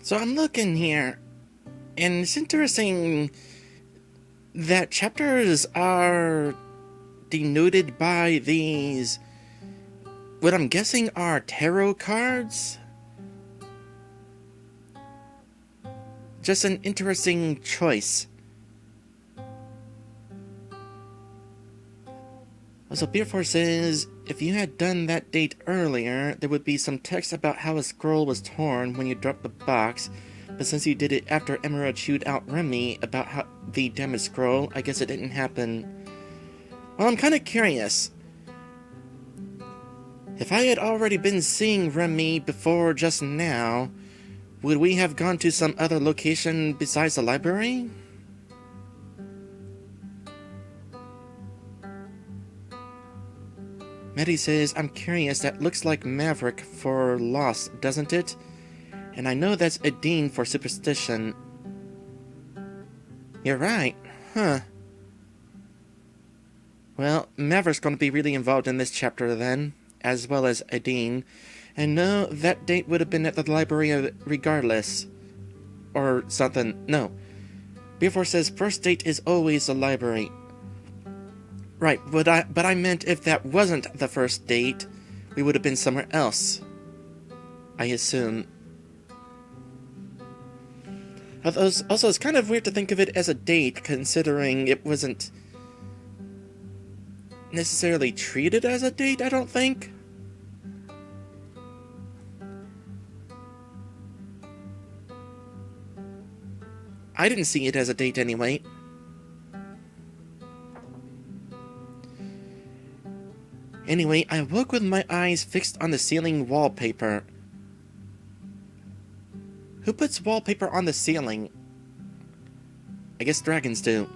So I'm looking here, and it's interesting that chapters are denoted by these, what I'm guessing are tarot cards? Just an interesting choice. Also, Beerfor says, if you had done that date earlier, there would be some text about how a scroll was torn when you dropped the box, but since you did it after Emerald chewed out Remy about how the damaged scroll, I guess it didn't happen. Well, I'm kinda curious. If I had already been seeing Remy before just now, would we have gone to some other location besides the library? Maddie says, I'm curious, that looks like Maverick for lost, doesn't it? And I know that's Adine for superstition. You're right, huh? Well, Maverick's gonna be really involved in this chapter then, as well as Adine. And no, that date would have been at the library regardless. Or something. No. Beerfor says first date is always the library. Right, but I meant if that wasn't the first date, we would have been somewhere else. I assume. Also, it's kind of weird to think of it as a date, considering it wasn't necessarily treated as a date, I don't think. I didn't see it as a date anyway. Anyway, I woke with my eyes fixed on the ceiling wallpaper. Who puts wallpaper on the ceiling? I guess dragons do.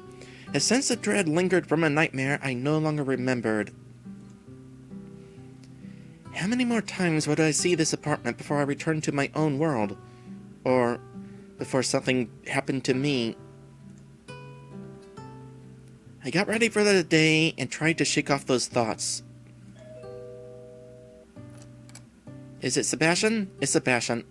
A sense of dread lingered from a nightmare I no longer remembered. How many more times would I see this apartment before I return to my own world? Or before something happened to me? I got ready for the day and tried to shake off those thoughts. Is it Sebastian? It's Sebastian.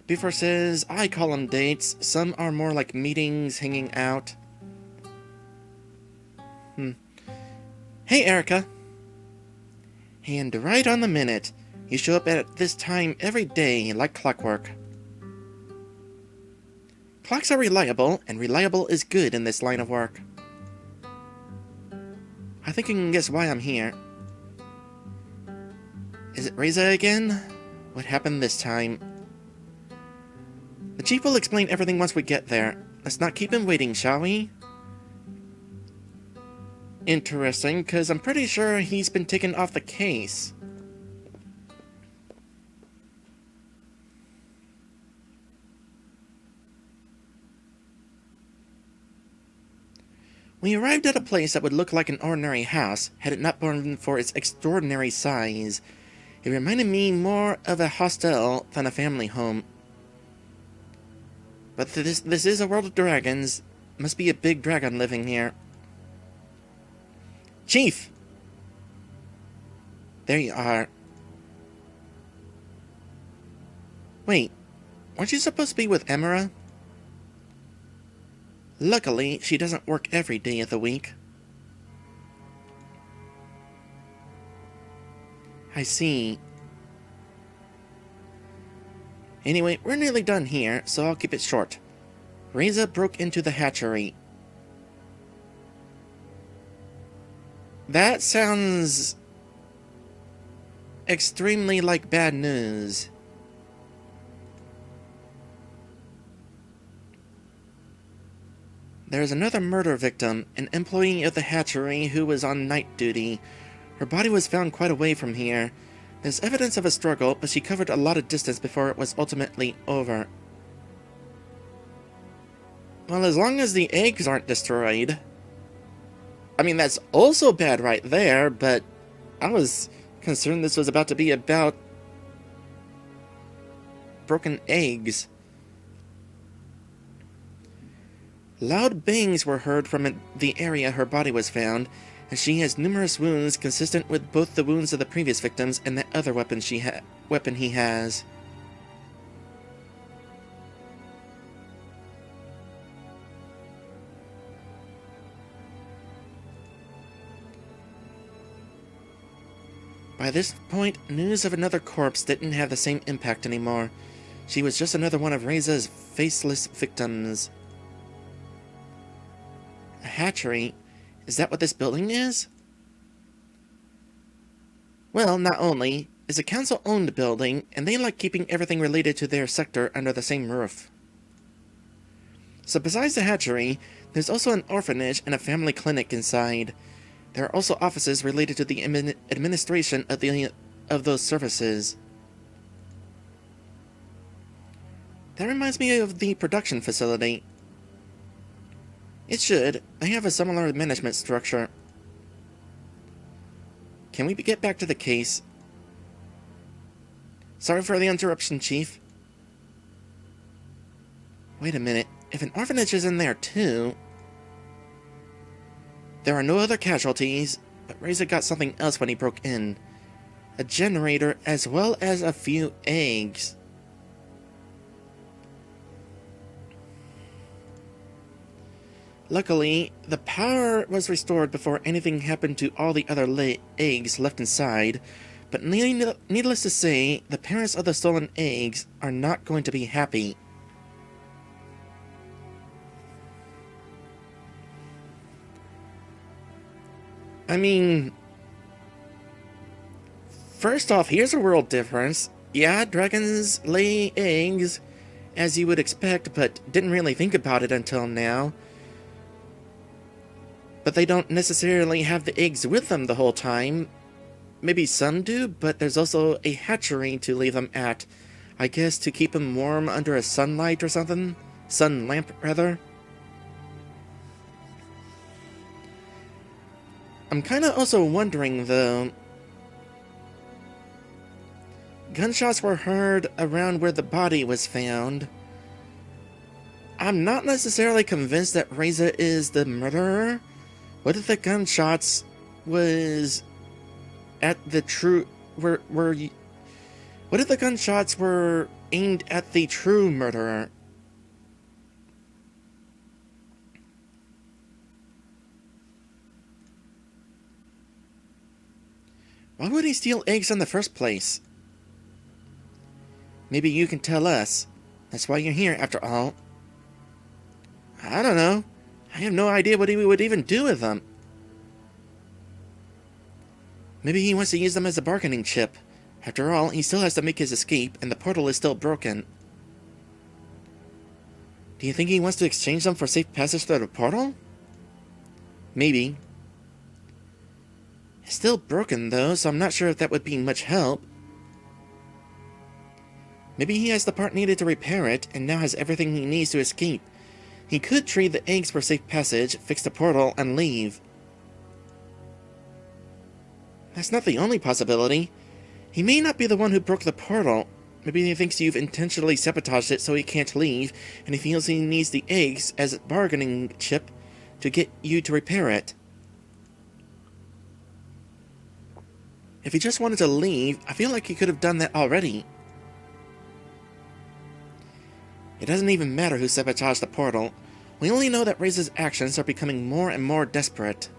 Beerfor says, I call them dates. Some are more like meetings, hanging out. Hey, Erika. And right on the minute. You show up at this time every day, like clockwork. Clocks are reliable, and reliable is good in this line of work. I think you can guess why I'm here. Is it Reza again? What happened this time? The chief will explain everything once we get there. Let's not keep him waiting, shall we? Interesting, because I'm pretty sure he's been taken off the case. We arrived at a place that would look like an ordinary house, had it not been for its extraordinary size. It reminded me more of a hostel than a family home. But this is a world of dragons. Must be a big dragon living here. Chief! There you are. Wait, weren't you supposed to be with Emira? Luckily, she doesn't work every day of the week. I see. Anyway, we're nearly done here, so I'll keep it short. Reza broke into the hatchery. That sounds extremely like bad news. There is another murder victim, an employee of the hatchery who was on night duty. Her body was found quite away from here. There's evidence of a struggle, but she covered a lot of distance before it was ultimately over. Well, as long as the eggs aren't destroyed. I mean, that's also bad right there, but I was concerned this was about to be about broken eggs. Loud bangs were heard from the area her body was found. and she has numerous wounds consistent with both the wounds of the previous victims and that other weapon he has. By this point, news of another corpse didn't have the same impact anymore. She was just another one of Reza's faceless victims. A hatchery? Is that what this building is? Well, not only. It's a council-owned building, and they like keeping everything related to their sector under the same roof. So besides the hatchery, there's also an orphanage and a family clinic inside. There are also offices related to the administration of those services. That reminds me of the production facility. It should. They have a similar management structure. Can we get back to the case? Sorry for the interruption, Chief. Wait a minute. If an orphanage is in there too... There are no other casualties, but Reza got something else when he broke in. A generator as well as a few eggs. Luckily, the power was restored before anything happened to all the other eggs left inside, but needless to say, the parents of the stolen eggs are not going to be happy. I mean, first off, here's a world difference. Yeah, dragons lay eggs, as you would expect, but didn't really think about it until now. But they don't necessarily have the eggs with them the whole time. Maybe some do, but there's also a hatchery to leave them at. I guess to keep them warm under a sunlight or something? Sun lamp, rather. I'm kinda also wondering, though... Gunshots were heard around where the body was found. I'm not necessarily convinced that Reza is the murderer. What if the gunshots was at the true... What if the gunshots were aimed at the true murderer? Why would he steal eggs in the first place? Maybe you can tell us. That's why you're here, after all. I don't know. I have no idea what he would even do with them. Maybe he wants to use them as a bargaining chip. After all, he still has to make his escape, and the portal is still broken. Do you think he wants to exchange them for safe passage through the portal? Maybe. It's still broken, though, so I'm not sure if that would be much help. Maybe he has the part needed to repair it, and now has everything he needs to escape. He could trade the eggs for safe passage, fix the portal, and leave. That's not the only possibility. He may not be the one who broke the portal. Maybe he thinks you've intentionally sabotaged it so he can't leave, and he feels he needs the eggs as a bargaining chip to get you to repair it. If he just wanted to leave, I feel like he could have done that already. It doesn't even matter who sabotaged the portal. We only know that Reza's actions are becoming more and more desperate.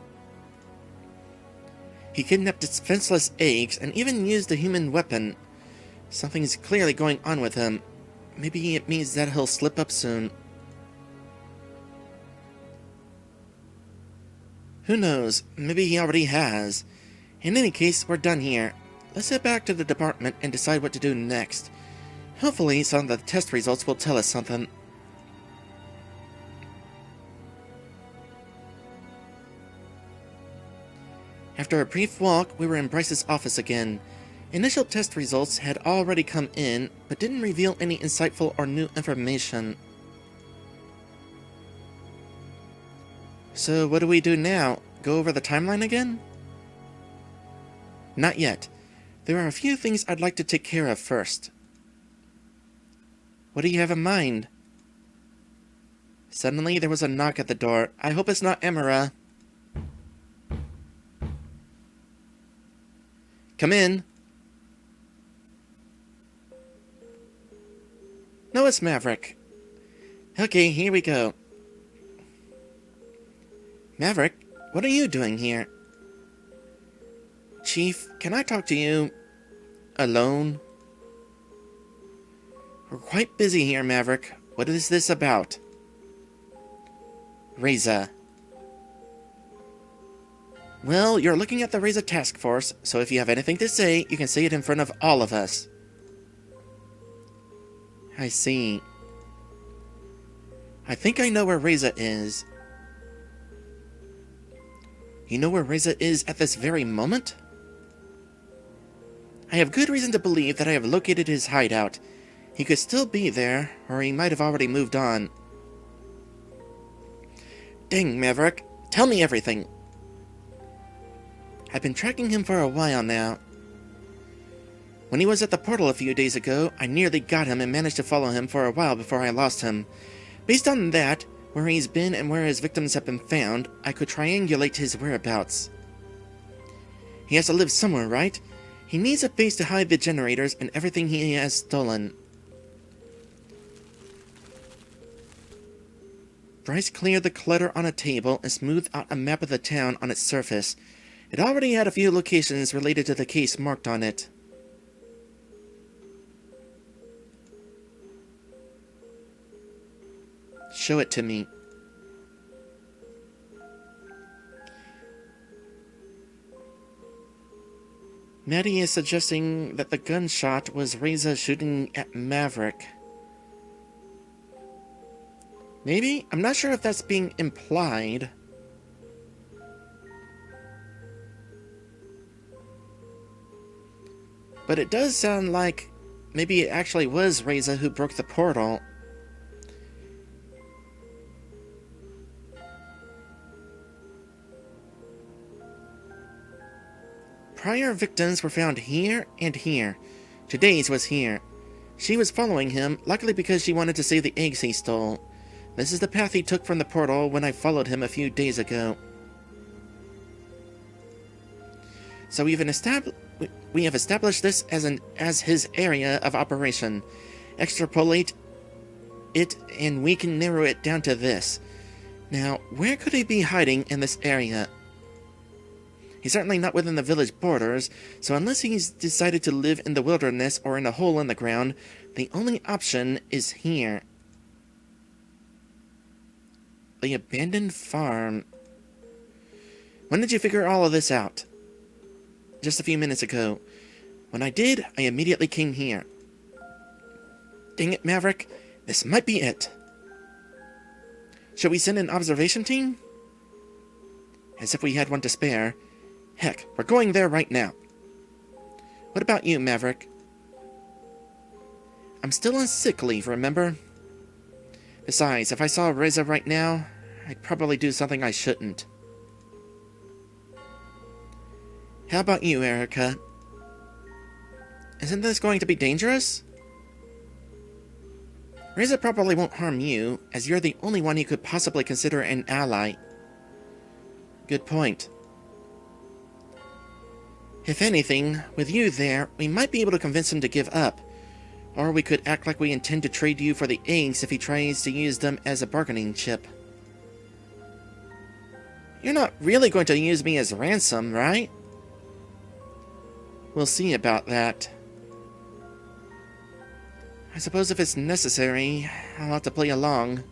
He kidnapped defenseless eggs and even used a human weapon. Something's clearly going on with him. Maybe it means that he'll slip up soon. Who knows? Maybe he already has. In any case, we're done here. Let's head back to the department and decide what to do next. Hopefully, some of the test results will tell us something. After a brief walk, we were in Bryce's office again. Initial test results had already come in, but didn't reveal any insightful or new information. So what do we do now? Go over the timeline again? Not yet. There are a few things I'd like to take care of first. What do you have in mind? Suddenly there was a knock at the door. I hope it's not Emira. Come in. No, it's Maverick. Okay, here we go. Maverick, what are you doing here? Chief, can I talk to you alone? We're quite busy here, Maverick. What is this about? Reza. Well, you're looking at the Reza task force, so if you have anything to say, you can say it in front of all of us. I see. I think I know where Reza is. You know where Reza is at this very moment? I have good reason to believe that I have located his hideout. He could still be there, or he might have already moved on. Dang, Maverick. Tell me everything. I've been tracking him for a while now. When he was at the portal a few days ago, I nearly got him and managed to follow him for a while before I lost him. Based on that, where he's been and where his victims have been found, I could triangulate his whereabouts. He has to live somewhere, right? He needs a base to hide the generators and everything he has stolen. Bryce cleared the clutter on a table and smoothed out a map of the town on its surface. It already had a few locations related to the case marked on it. Show it to me. Maddie is suggesting that the gunshot was Reza shooting at Maverick. Maybe? I'm not sure if that's being implied. But it does sound like maybe it actually was Reza who broke the portal. Prior victims were found here and here. Today's was here. She was following him, likely because she wanted to save the eggs he stole. This is the path he took from the portal when I followed him a few days ago. So we have established this as his area of operation. Extrapolate it and we can narrow it down to this. Now, where could he be hiding in this area? He's certainly not within the village borders, so unless he's decided to live in the wilderness or in a hole in the ground, the only option is here. The abandoned farm. When did you figure all of this out? Just a few minutes ago. When I did, I immediately came here. Dang it, Maverick. This might be it. Shall we send an observation team? As if we had one to spare. Heck, we're going there right now. What about you, Maverick? I'm still on sick leave, remember? Besides, if I saw Reza right now, I'd probably do something I shouldn't. How about you, Erika? Isn't this going to be dangerous? Reza probably won't harm you, as you're the only one he could possibly consider an ally. Good point. If anything, with you there, we might be able to convince him to give up. Or we could act like we intend to trade you for the eggs if he tries to use them as a bargaining chip. You're not really going to use me as ransom, right? We'll see about that. I suppose if it's necessary, I'll have to play along.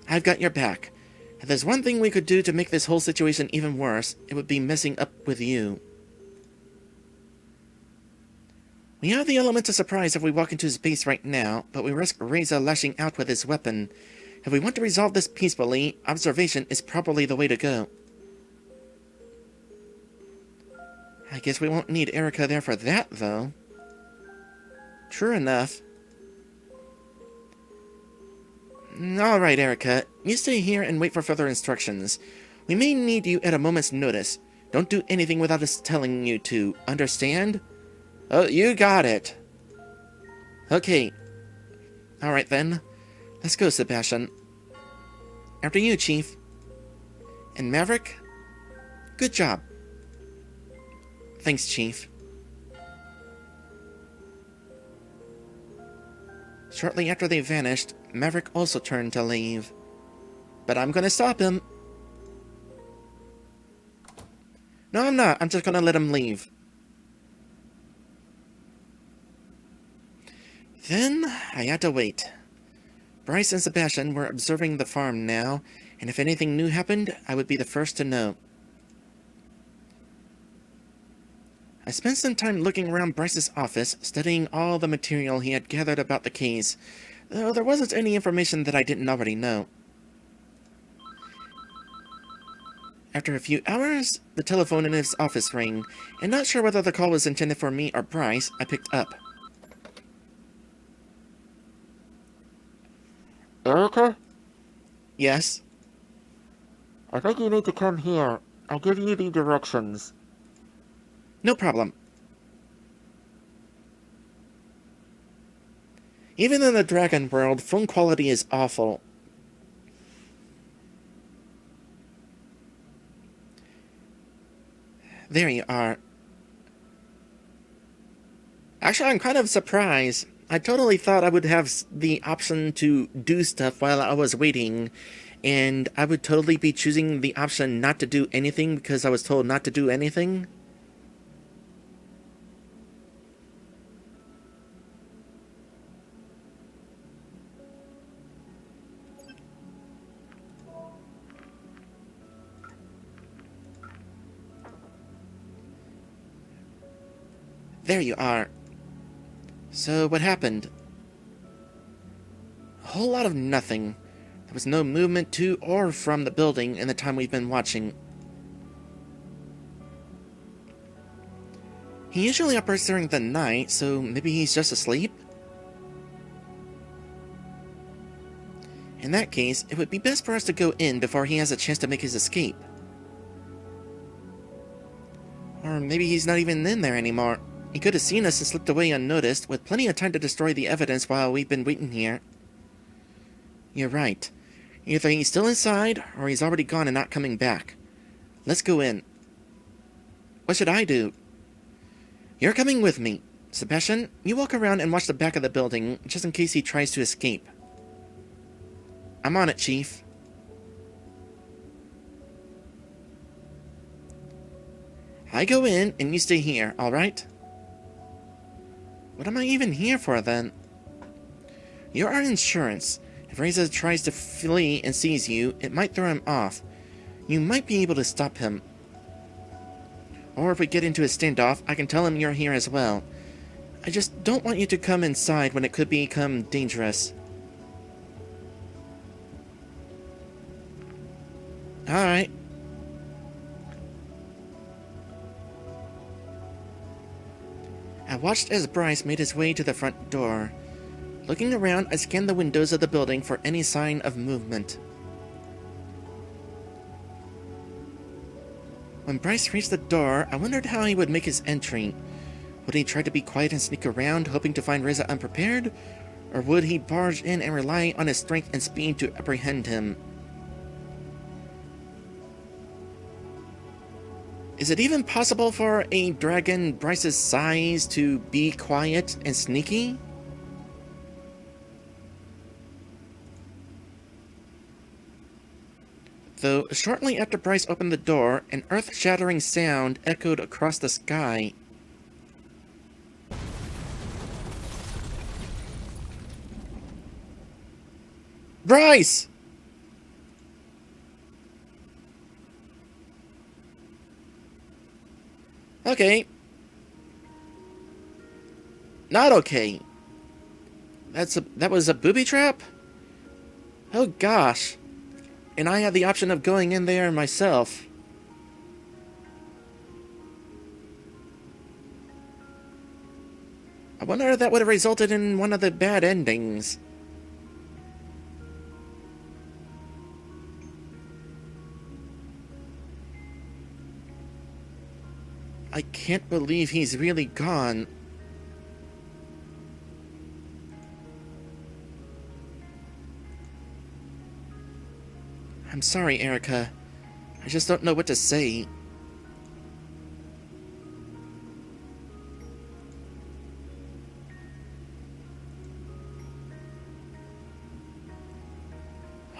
I've got your back. If there's one thing we could do to make this whole situation even worse, it would be messing up with you. We have the element of surprise if we walk into his base right now, but we risk Reza lashing out with his weapon. If we want to resolve this peacefully, observation is probably the way to go. I guess we won't need Erika there for that, though. True enough. Alright, Erika. You stay here and wait for further instructions. We may need you at a moment's notice. Don't do anything without us telling you to. Understand? Oh, you got it. Okay. Alright then. Let's go, Sebastian. After you, Chief. And Maverick? Good job. Thanks, Chief. Shortly after they vanished, Maverick also turned to leave. But I'm gonna stop him. No, I'm not. I'm just gonna let him leave. Then I had to wait. Bryce and Sebastian were observing the farm now, and if anything new happened, I would be the first to know. I spent some time looking around Bryce's office, studying all the material he had gathered about the case, though there wasn't any information that I didn't already know. After a few hours, the telephone in his office rang, and not sure whether the call was intended for me or Bryce, I picked up. Erika? Yes? I think you need to come here. I'll give you the directions. No problem. Even in the Dragon world, phone quality is awful. There you are. Actually, I'm kind of surprised. I totally thought I would have the option to do stuff while I was waiting, and I would totally be choosing the option not to do anything because I was told not to do anything. There you are. So, what happened? A whole lot of nothing. There was no movement to or from the building in the time we've been watching. He usually operates during the night, so maybe he's just asleep? In that case, it would be best for us to go in before he has a chance to make his escape. Or maybe he's not even in there anymore. He could have seen us and slipped away unnoticed, with plenty of time to destroy the evidence while we've been waiting here. You're right. Either he's still inside, or he's already gone and not coming back. Let's go in. What should I do? You're coming with me. Sebastian, you walk around and watch the back of the building, just in case he tries to escape. I'm on it, Chief. I go in, and you stay here, alright? What am I even here for, then? You're our insurance. If Reza tries to flee and sees you, it might throw him off. You might be able to stop him. Or if we get into a standoff, I can tell him you're here as well. I just don't want you to come inside when it could become dangerous. Alright. I watched as Bryce made his way to the front door. Looking around, I scanned the windows of the building for any sign of movement. When Bryce reached the door, I wondered how he would make his entry. Would he try to be quiet and sneak around, hoping to find Reza unprepared? Or would he barge in and rely on his strength and speed to apprehend him? Is it even possible for a dragon Bryce's size to be quiet and sneaky? Though, shortly after Bryce opened the door, an earth-shattering sound echoed across the sky. Bryce! Okay. Not okay. That was a booby trap? Oh gosh. And I had the option of going in there myself. I wonder if that would have resulted in one of the bad endings. I can't believe he's really gone. I'm sorry, Erika. I just don't know what to say.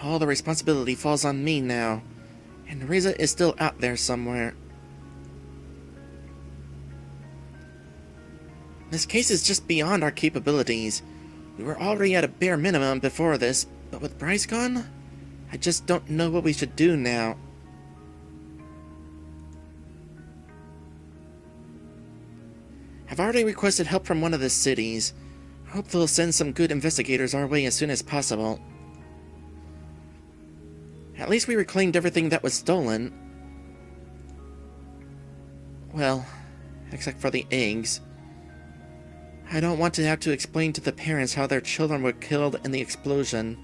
All the responsibility falls on me now. And Reza is still out there somewhere. This case is just beyond our capabilities. We were already at a bare minimum before this, but with Bryce gone, I just don't know what we should do now. I've already requested help from one of the cities. I hope they'll send some good investigators our way as soon as possible. At least we reclaimed everything that was stolen. Well, except for the eggs. I don't want to have to explain to the parents how their children were killed in the explosion.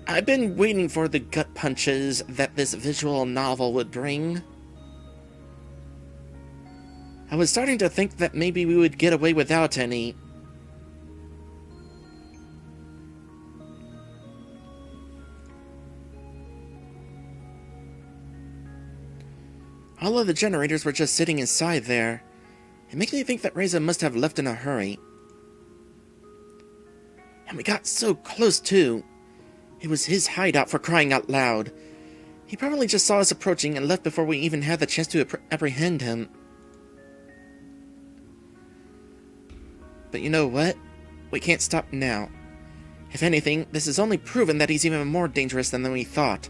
I've been waiting for the gut punches that this visual novel would bring. I was starting to think that maybe we would get away without any. All of the generators were just sitting inside there. It makes me think that Reza must have left in a hurry. And we got so close too. It was his hideout, for crying out loud. He probably just saw us approaching and left before we even had the chance to apprehend him. But you know what? We can't stop now. If anything, this has only proven that he's even more dangerous than we thought.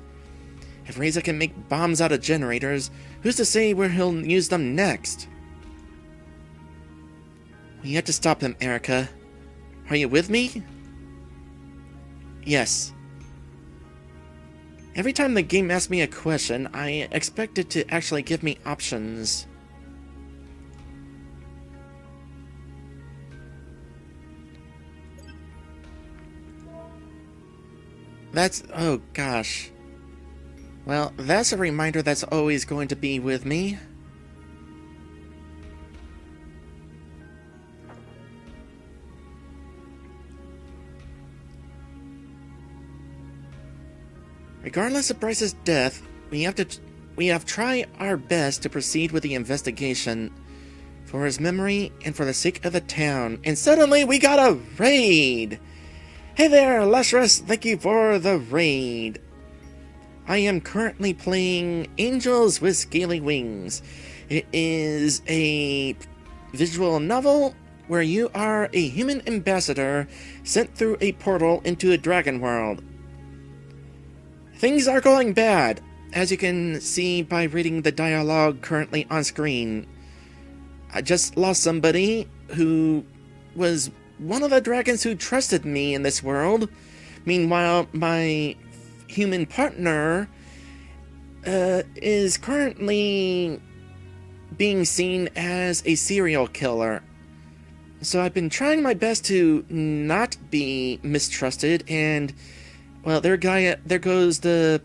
If Reza can make bombs out of generators, who's to say where he'll use them next? We have to stop him, Erika. Are you with me? Yes. Every time the game asks me a question, I expect it to actually give me options. Oh gosh. Well, that's a reminder that's always going to be with me. Regardless of Bryce's death, we have tried our best to proceed with the investigation. For his memory and for the sake of the town. And suddenly we got a raid! Hey there, Lazarus, thank you for the raid. I am currently playing Angels with Scaly Wings. It is a visual novel where you are a human ambassador sent through a portal into a dragon world. Things are going bad, as you can see by reading the dialogue currently on screen. I just lost somebody who was one of the dragons who trusted me in this world. Meanwhile, my human partner is currently being seen as a serial killer. So I've been trying my best to not be mistrusted, and well, there goes the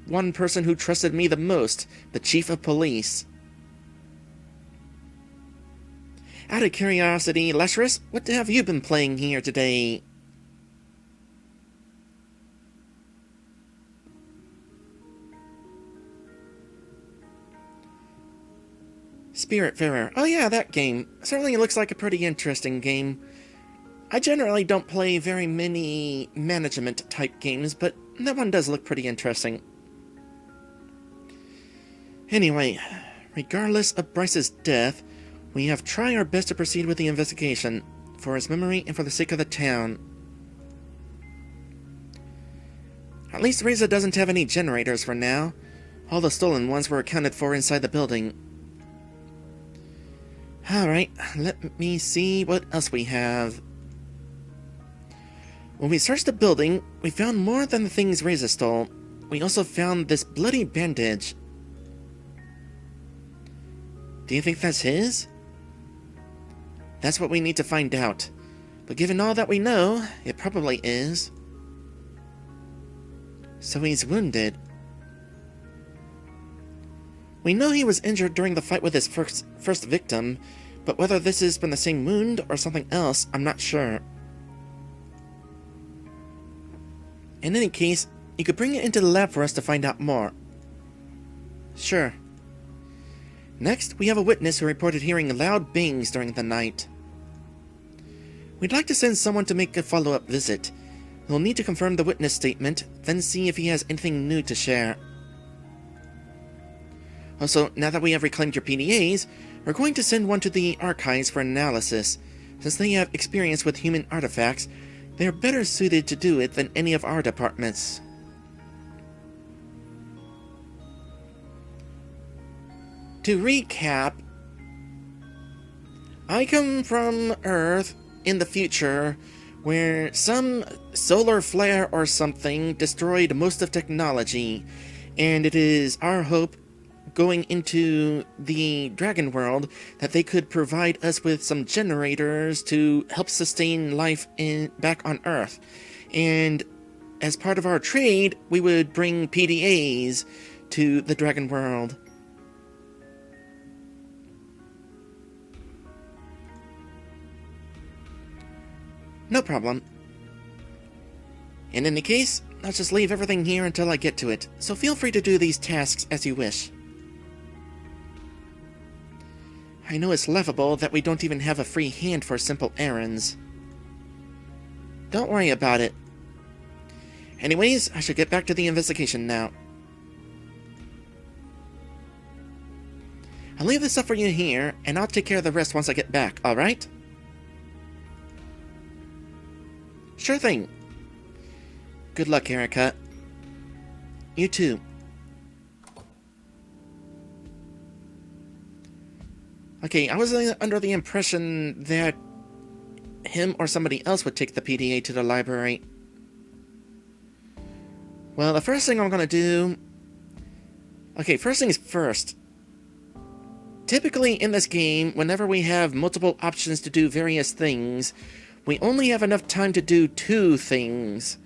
one person who trusted me the most, the chief of police. Out of curiosity, Lazarus, what have you been playing here today? Spiritfarer. Oh yeah, that game. Certainly looks like a pretty interesting game. I generally don't play very many management-type games, but that one does look pretty interesting. Anyway, regardless of Bryce's death, we have tried our best to proceed with the investigation, for his memory and for the sake of the town. At least Reza doesn't have any generators for now. All the stolen ones were accounted for inside the building. Alright, let me see what else we have. When we searched the building, we found more than the things Reza stole. We also found this bloody bandage. Do you think that's his? That's what we need to find out. But given all that we know, it probably is. So he's wounded. We know he was injured during the fight with his first victim, but whether this has been the same wound or something else, I'm not sure. In any case, you could bring it into the lab for us to find out more. Sure. Next, we have a witness who reported hearing loud bangs during the night. We'd like to send someone to make a follow-up visit. We'll need to confirm the witness statement, then see if he has anything new to share. Also, now that we have reclaimed your PDAs, we're going to send one to the archives for analysis. Since they have experience with human artifacts, they are better suited to do it than any of our departments. To recap, I come from Earth in the future, where some solar flare or something destroyed most of technology, and it is our hope going into the Dragon World that they could provide us with some generators to help sustain life back on Earth. And as part of our trade, we would bring PDAs to the Dragon World. No problem. In any case, I'll just leave everything here until I get to it, so feel free to do these tasks as you wish. I know it's laughable that we don't even have a free hand for simple errands. Don't worry about it. Anyways, I should get back to the investigation now. I'll leave this stuff for you here, and I'll take care of the rest once I get back, alright? Sure thing. Good luck, Erika. You too. Okay, I was under the impression that him or somebody else would take the PDA to the library. Well, the first thing I'm gonna do... Okay, first things first. Typically in this game, whenever we have multiple options to do various things, we only have enough time to do 2 things.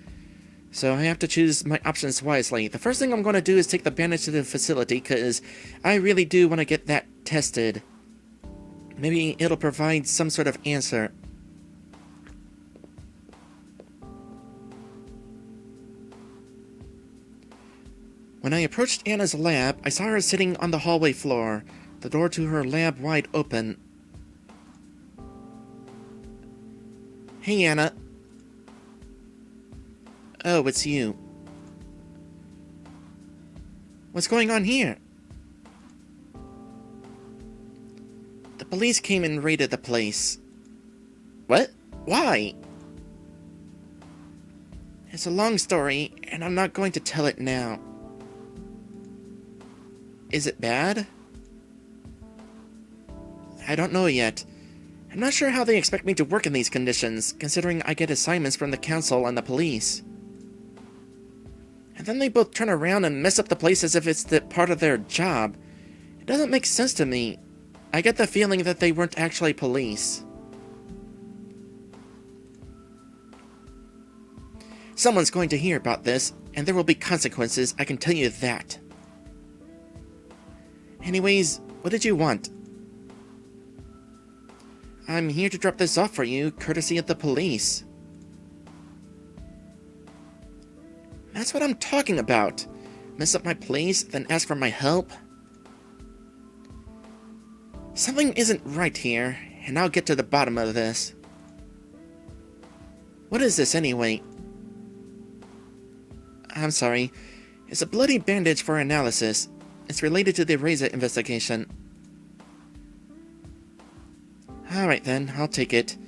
So I have to choose my options wisely. The first thing I'm going to do is take the bandage to the facility, because I really do want to get that tested. Maybe it'll provide some sort of answer. When I approached Anna's lab, I saw her sitting on the hallway floor, the door to her lab wide open. Hey, Anna. Oh, it's you. What's going on here? The police came and raided the place. What? Why? It's a long story, and I'm not going to tell it now. Is it bad? I don't know yet. I'm not sure how they expect me to work in these conditions, considering I get assignments from the council and the police. And then they both turn around and mess up the place as if it's part of their job. It doesn't make sense to me. I get the feeling that they weren't actually police. Someone's going to hear about this, and there will be consequences, I can tell you that. Anyways, what did you want? I'm here to drop this off for you, courtesy of the police. That's what I'm talking about. Mess up my place, then ask for my help? Something isn't right here, and I'll get to the bottom of this. What is this, anyway? I'm sorry. It's a bloody bandage for analysis. It's related to the Reza investigation. Alright then, I'll take it.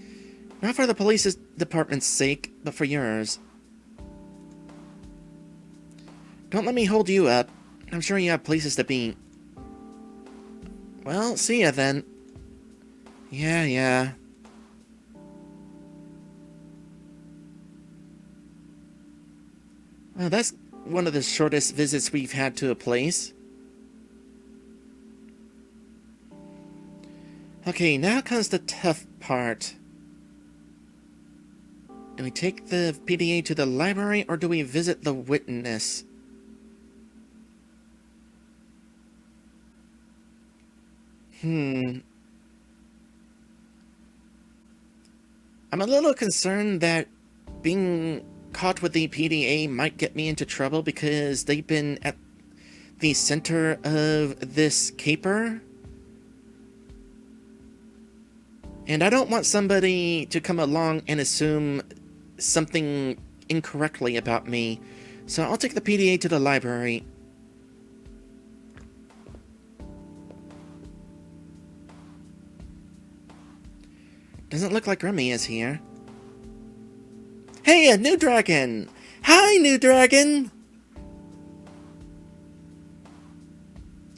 Not for the police department's sake, but for yours. Don't let me hold you up. I'm sure you have places to be. Well, see ya then. Yeah. Well, that's one of the shortest visits we've had to a place. Okay, now comes the tough part. Do we take the PDA to the library, or do we visit the witness? I'm a little concerned that being caught with the PDA might get me into trouble, because they've been at the center of this caper. And I don't want somebody to come along and assume something incorrectly about me. So I'll take the PDA to the library. Doesn't look like Remy is here. Hey, a new dragon! Hi, new dragon!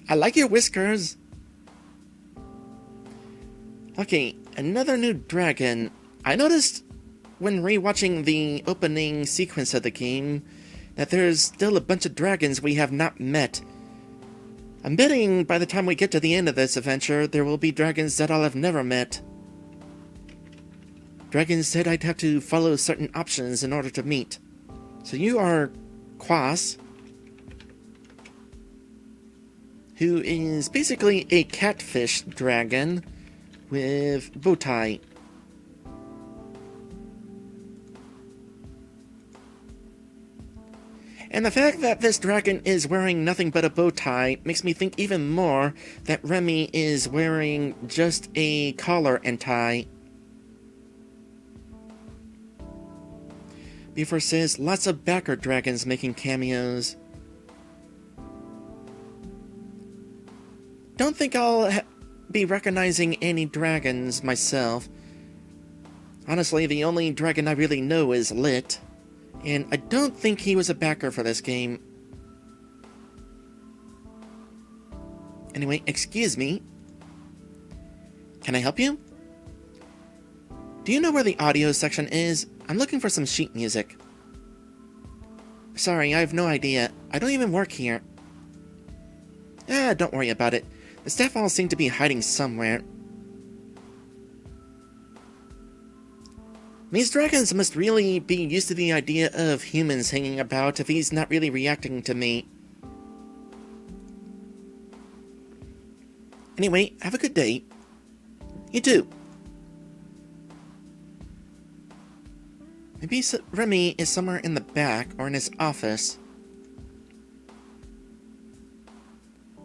I like your whiskers. Okay, another new dragon. I noticed when rewatching the opening sequence of the game that there's still a bunch of dragons we have not met. I'm betting by the time we get to the end of this adventure, there will be dragons that I'll have never met. Dragons said I'd have to follow certain options in order to meet. So you are Quas, who is basically a catfish dragon with bow tie. And the fact that this dragon is wearing nothing but a bow tie makes me think even more that Remy is wearing just a collar and tie. Before says, lots of backer dragons making cameos. Don't think I'll be recognizing any dragons myself. Honestly, the only dragon I really know is Lit, and I don't think he was a backer for this game. Anyway, excuse me. Can I help you? Do you know where the audio section is? I'm looking for some sheet music. Sorry, I have no idea. I don't even work here. Don't worry about it. The staff all seem to be hiding somewhere. These dragons must really be used to the idea of humans hanging about if he's not really reacting to me. Anyway, have a good day. You too. Maybe Remy is somewhere in the back or in his office.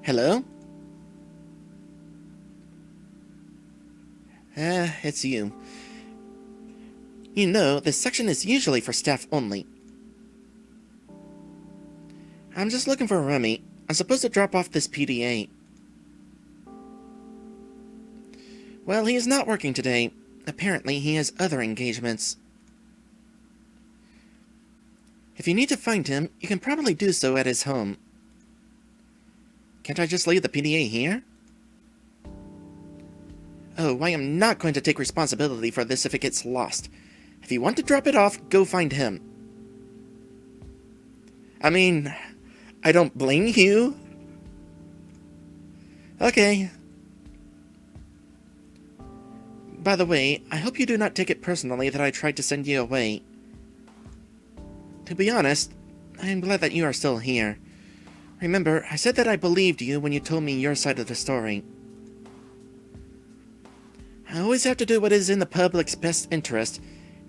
Hello? It's you. You know, this section is usually for staff only. I'm just looking for Remy. I'm supposed to drop off this PDA. Well, he is not working today. Apparently, he has other engagements. If you need to find him, you can probably do so at his home. Can't I just leave the PDA here? Oh, I am not going to take responsibility for this if it gets lost. If you want to drop it off, go find him. I mean, I don't blame you. Okay. By the way, I hope you do not take it personally that I tried to send you away. To be honest, I am glad that you are still here. Remember, I said that I believed you when you told me your side of the story. I always have to do what is in the public's best interest,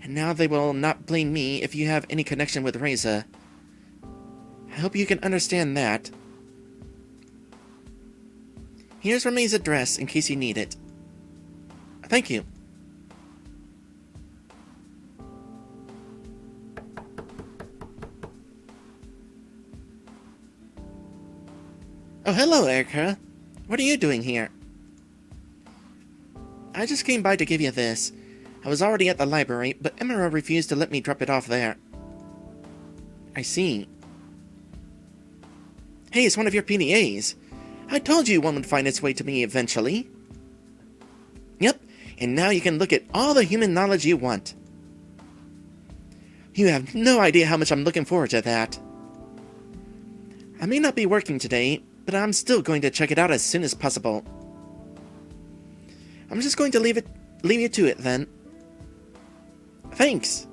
and now they will not blame me if you have any connection with Reza. I hope you can understand that. Here's Remy's address in case you need it. Thank you. Oh, hello, Erika. What are you doing here? I just came by to give you this. I was already at the library, but Emira refused to let me drop it off there. I see. Hey, it's one of your PDAs. I told you one would find its way to me eventually. Yep, and now you can look at all the human knowledge you want. You have no idea how much I'm looking forward to that. I may not be working today, but I'm still going to check it out as soon as possible. I'm just going to leave you to it then. Thanks.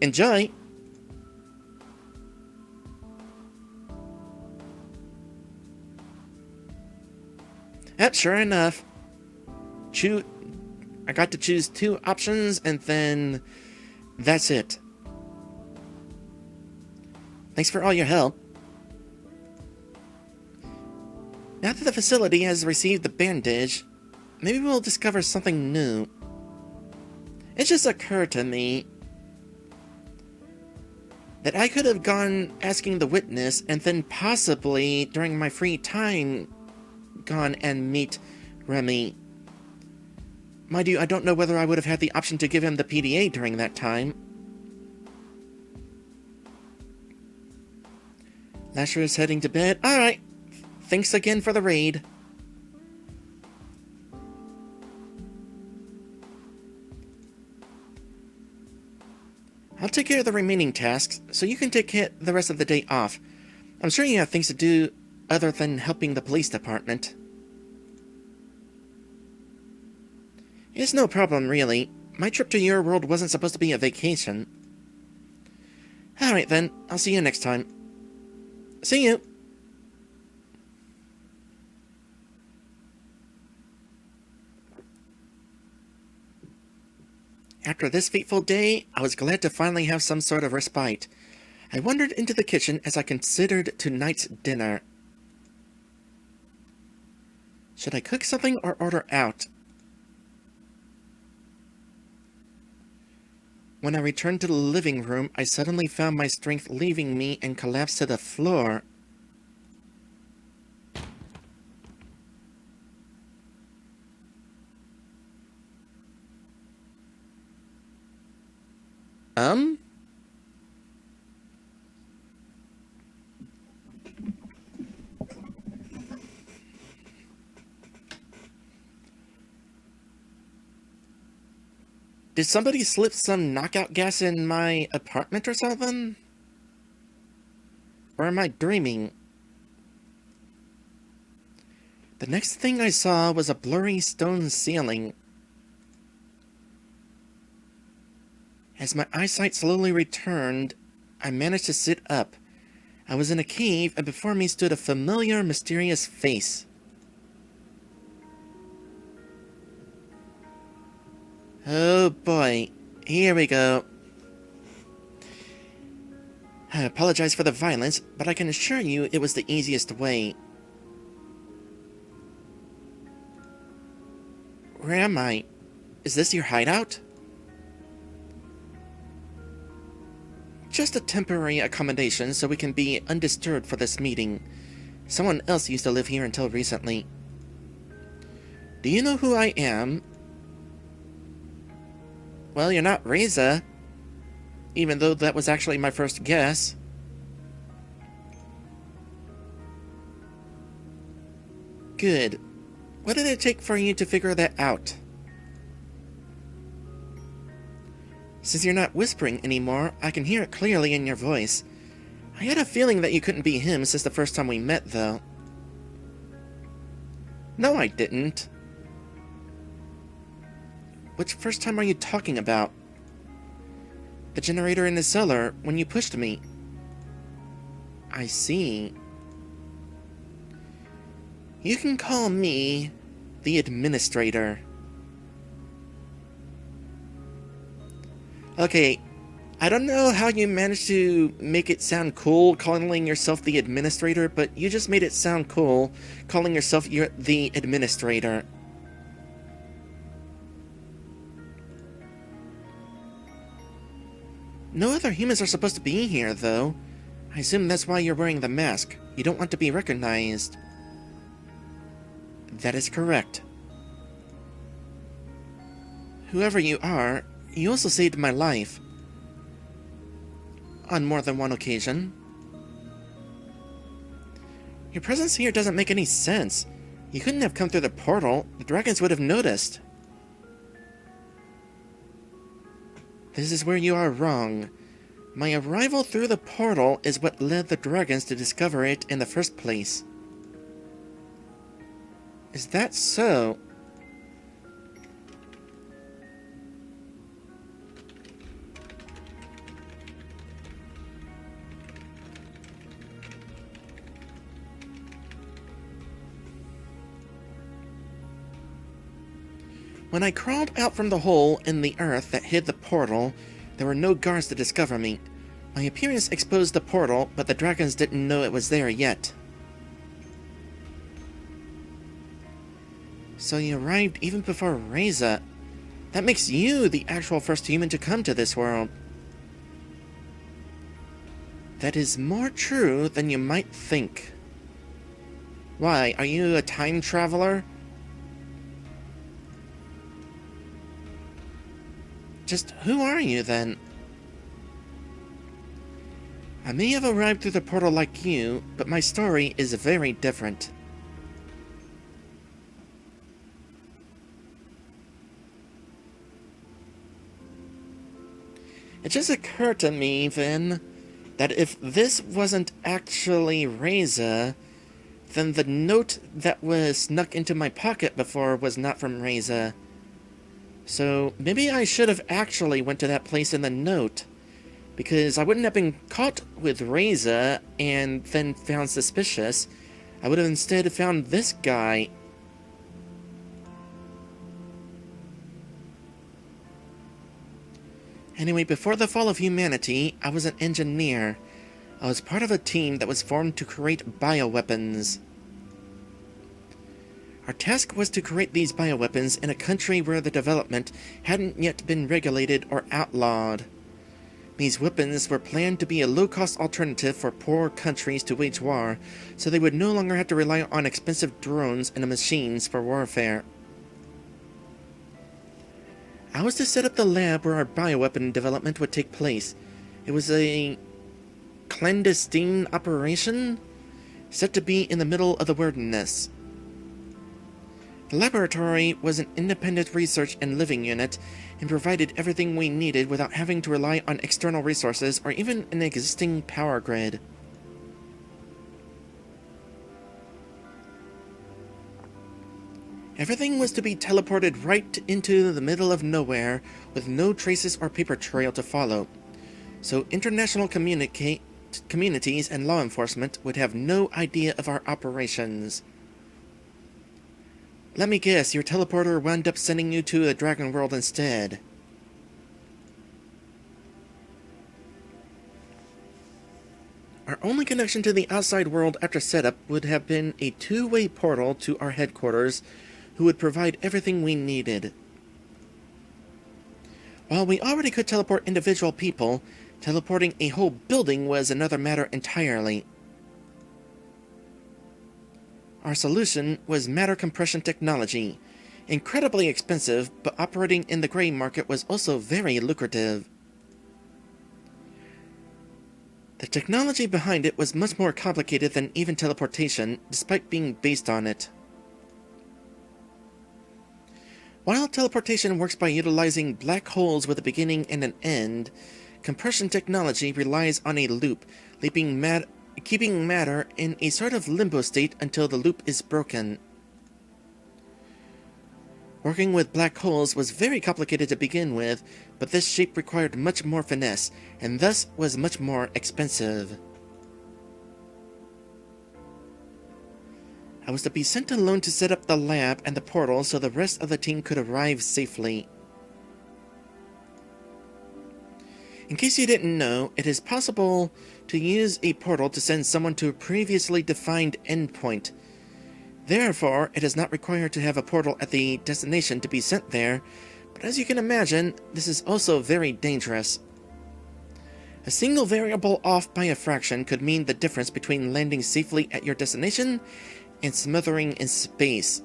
Enjoy. Yep, sure enough. I got to choose 2 options, and then that's it. Thanks for all your help. Now that the facility has received the bandage, maybe we'll discover something new. It just occurred to me that I could have gone asking the witness and then possibly, during my free time, gone and meet Remy. Mind you, I don't know whether I would have had the option to give him the PDA during that time. Lasher is heading to bed. Alright. Thanks again for the raid. I'll take care of the remaining tasks, so you can take the rest of the day off. I'm sure you have things to do other than helping the police department. It's no problem, really. My trip to your world wasn't supposed to be a vacation. Alright then, I'll see you next time. See you! After this fateful day, I was glad to finally have some sort of respite. I wandered into the kitchen as I considered tonight's dinner. Should I cook something or order out? When I returned to the living room, I suddenly found my strength leaving me and collapsed to the floor. Did somebody slip some knockout gas in my apartment or something? Or am I dreaming? The next thing I saw was a blurry stone ceiling. As my eyesight slowly returned, I managed to sit up. I was in a cave, and before me stood a familiar, mysterious face. Oh boy, here we go. I apologize for the violence, but I can assure you it was the easiest way. Where am I? Is this your hideout? Just a temporary accommodation so we can be undisturbed for this meeting. Someone else used to live here until recently. Do you know who I am? Well, you're not Reza, even though that was actually my first guess. Good. What did it take for you to figure that out? Since you're not whispering anymore, I can hear it clearly in your voice. I had a feeling that you couldn't be him since the first time we met, though. No, I didn't. Which first time are you talking about? The generator in the cellar, when you pushed me. I see. You can call me the Administrator. Okay, I don't know how you managed to make it sound cool calling yourself the Administrator, but you just made it sound cool calling yourself the Administrator. No other humans are supposed to be here, though. I assume that's why you're wearing the mask. You don't want to be recognized. That is correct. Whoever you are, you also saved my life. On more than one occasion. Your presence here doesn't make any sense. You couldn't have come through the portal. The dragons would have noticed. This is where you are wrong. My arrival through the portal is what led the dragons to discover it in the first place. Is that so? When I crawled out from the hole in the earth that hid the portal, there were no guards to discover me. My appearance exposed the portal, but the dragons didn't know it was there yet. So you arrived even before Reza. That makes you the actual first human to come to this world. That is more true than you might think. Why, are you a time traveler? Just who are you, then? I may have arrived through the portal like you, but my story is very different. It just occurred to me, then, that if this wasn't actually Reza, then the note that was snuck into my pocket before was not from Reza. So maybe I should have actually went to that place in the note, because I wouldn't have been caught with Reza and then found suspicious. I would have instead found this guy. Anyway, before the fall of humanity, I was an engineer. I was part of a team that was formed to create bioweapons. Our task was to create these bioweapons in a country where the development hadn't yet been regulated or outlawed. These weapons were planned to be a low-cost alternative for poor countries to wage war, so they would no longer have to rely on expensive drones and machines for warfare. I was to set up the lab where our bioweapon development would take place. It was a clandestine operation, set to be in the middle of the wilderness. The laboratory was an independent research and living unit, and provided everything we needed without having to rely on external resources or even an existing power grid. Everything was to be teleported right into the middle of nowhere, with no traces or paper trail to follow, so international communities and law enforcement would have no idea of our operations. Let me guess, your teleporter wound up sending you to a dragon world instead. Our only connection to the outside world after setup would have been a two-way portal to our headquarters, who would provide everything we needed. While we already could teleport individual people, teleporting a whole building was another matter entirely. Our solution was matter compression technology, incredibly expensive, but operating in the gray market was also very lucrative. The technology behind it was much more complicated than even teleportation, despite being based on it. While teleportation works by utilizing black holes with a beginning and an end, compression technology relies on a loop, keeping matter in a sort of limbo state until the loop is broken. Working with black holes was very complicated to begin with, but this shape required much more finesse, and thus was much more expensive. I was to be sent alone to set up the lab and the portal so the rest of the team could arrive safely. In case you didn't know, it is possible to use a portal to send someone to a previously defined endpoint. Therefore, it is not required to have a portal at the destination to be sent there, but as you can imagine, this is also very dangerous. A single variable off by a fraction could mean the difference between landing safely at your destination and smothering in space.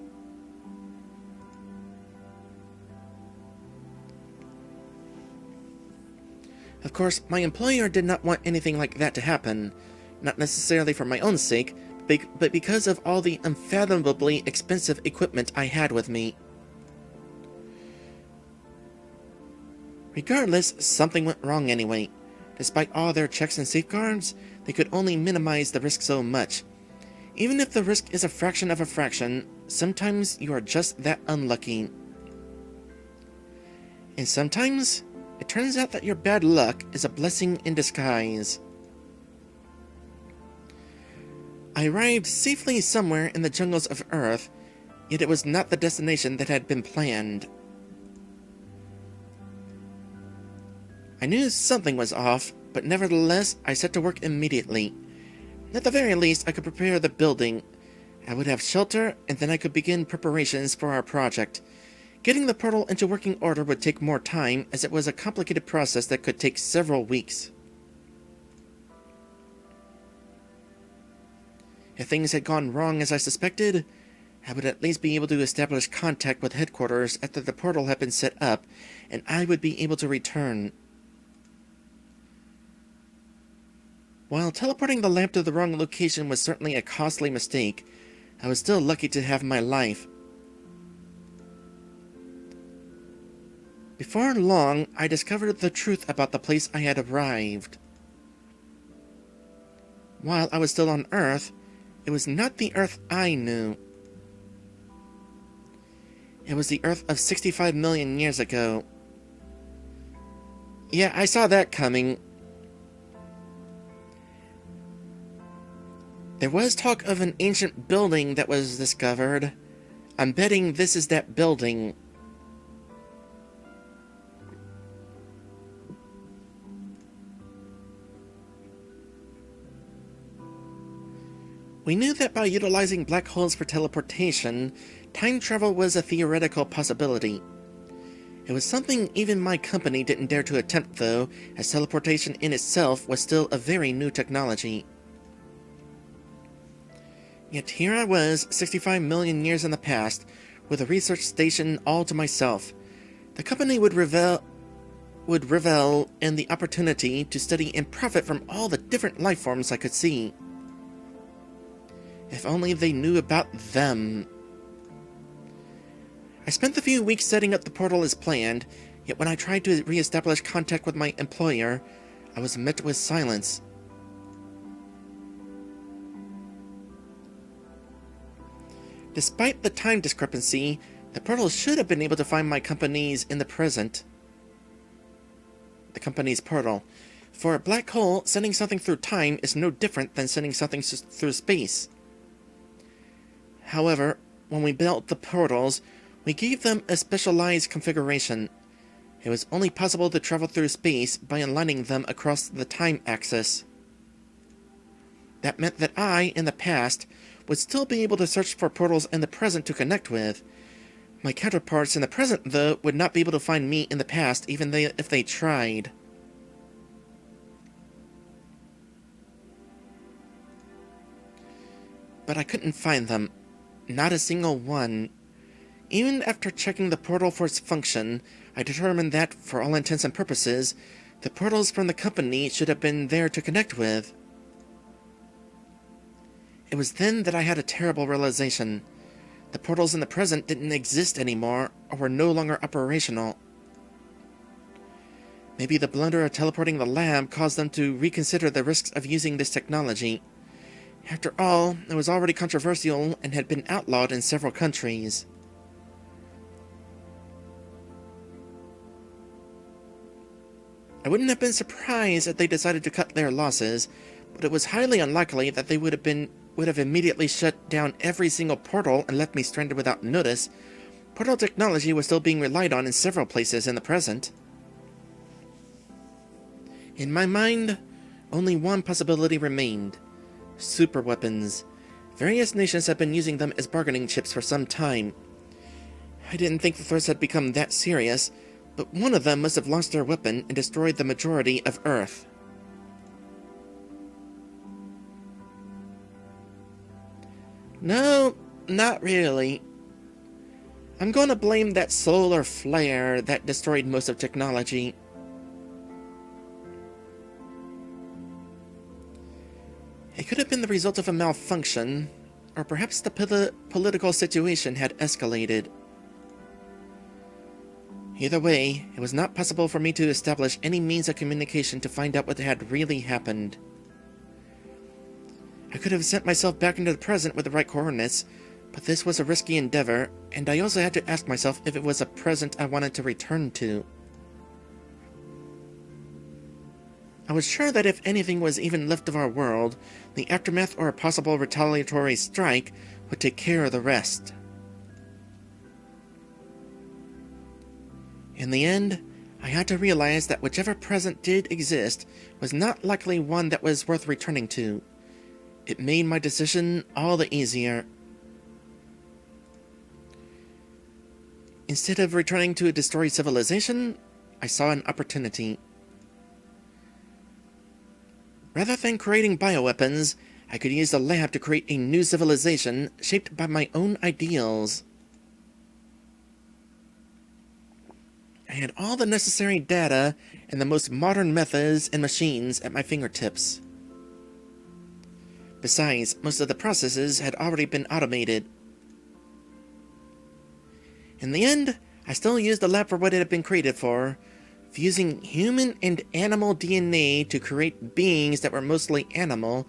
Of course, my employer did not want anything like that to happen, not necessarily for my own sake, but because of all the unfathomably expensive equipment I had with me. Regardless, something went wrong anyway. Despite all their checks and safeguards, they could only minimize the risk so much. Even if the risk is a fraction of a fraction, sometimes you are just that unlucky. And sometimes, it turns out that your bad luck is a blessing in disguise. I arrived safely somewhere in the jungles of Earth, yet it was not the destination that had been planned. I knew something was off, but nevertheless, I set to work immediately. At the very least, I could prepare the building. I would have shelter, and then I could begin preparations for our project. Getting the portal into working order would take more time, as it was a complicated process that could take several weeks. If things had gone wrong as I suspected, I would at least be able to establish contact with headquarters after the portal had been set up, and I would be able to return. While teleporting the lamp to the wrong location was certainly a costly mistake, I was still lucky to have my life. Before long, I discovered the truth about the place I had arrived. While I was still on Earth, it was not the Earth I knew. It was the Earth of 65 million years ago. Yeah, I saw that coming. There was talk of an ancient building that was discovered. I'm betting this is that building. We knew that by utilizing black holes for teleportation, time travel was a theoretical possibility. It was something even my company didn't dare to attempt, though, as teleportation in itself was still a very new technology. Yet here I was, 65 million years in the past, with a research station all to myself. The company would revel in the opportunity to study and profit from all the different life forms I could see. If only they knew about them. I spent the few weeks setting up the portal as planned, yet when I tried to re-establish contact with my employer, I was met with silence. Despite the time discrepancy, the portal should have been able to find my companies in the present. The company's portal. For a black hole, sending something through time is no different than sending something through space. However, when we built the portals, we gave them a specialized configuration. It was only possible to travel through space by aligning them across the time axis. That meant that I, in the past, would still be able to search for portals in the present to connect with. My counterparts in the present, though, would not be able to find me in the past, even if they tried. But I couldn't find them. Not a single one. Even after checking the portal for its function, I determined that, for all intents and purposes, the portals from the company should have been there to connect with. It was then that I had a terrible realization. The portals in the present didn't exist anymore, or were no longer operational. Maybe the blunder of teleporting the lab caused them to reconsider the risks of using this technology. After all, it was already controversial and had been outlawed in several countries. I wouldn't have been surprised if they decided to cut their losses, but it was highly unlikely that they would have immediately shut down every single portal and left me stranded without notice. Portal technology was still being relied on in several places in the present. In my mind, only one possibility remained. Superweapons. Various nations have been using them as bargaining chips for some time. I didn't think the threats had become that serious, but one of them must have launched their weapon and destroyed the majority of Earth. No, not really. I'm gonna blame that solar flare that destroyed most of technology. It could have been the result of a malfunction, or perhaps the political situation had escalated. Either way, it was not possible for me to establish any means of communication to find out what had really happened. I could have sent myself back into the present with the right coordinates, but this was a risky endeavor, and I also had to ask myself if it was a present I wanted to return to. I was sure that if anything was even left of our world, the aftermath or a possible retaliatory strike would take care of the rest. In the end, I had to realize that whichever present did exist was not likely one that was worth returning to. It made my decision all the easier. Instead of returning to a destroyed civilization, I saw an opportunity. Rather than creating bioweapons, I could use the lab to create a new civilization shaped by my own ideals. I had all the necessary data and the most modern methods and machines at my fingertips. Besides, most of the processes had already been automated. In the end, I still used the lab for what it had been created for, fusing human and animal DNA to create beings that were mostly animal,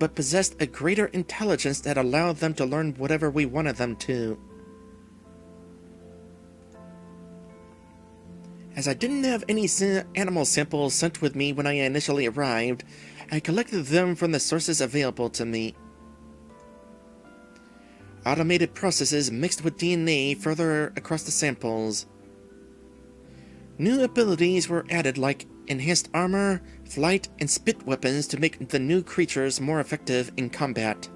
but possessed a greater intelligence that allowed them to learn whatever we wanted them to. As I didn't have any animal samples sent with me when I initially arrived, I collected them from the sources available to me. Automated processes mixed with DNA further across the samples. New abilities were added like enhanced armor, flight, and spit weapons to make the new creatures more effective in combat.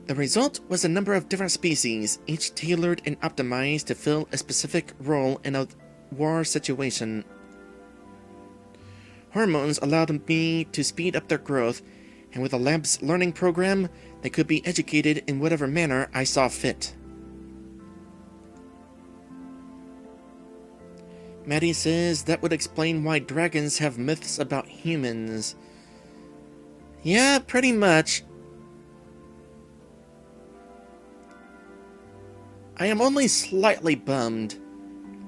The result was a number of different species, each tailored and optimized to fill a specific role in a war situation. Hormones allowed me to speed up their growth, and with the lab's learning program, they could be educated in whatever manner I saw fit. Maddie says that would explain why dragons have myths about humans. Yeah, pretty much. I am only slightly bummed.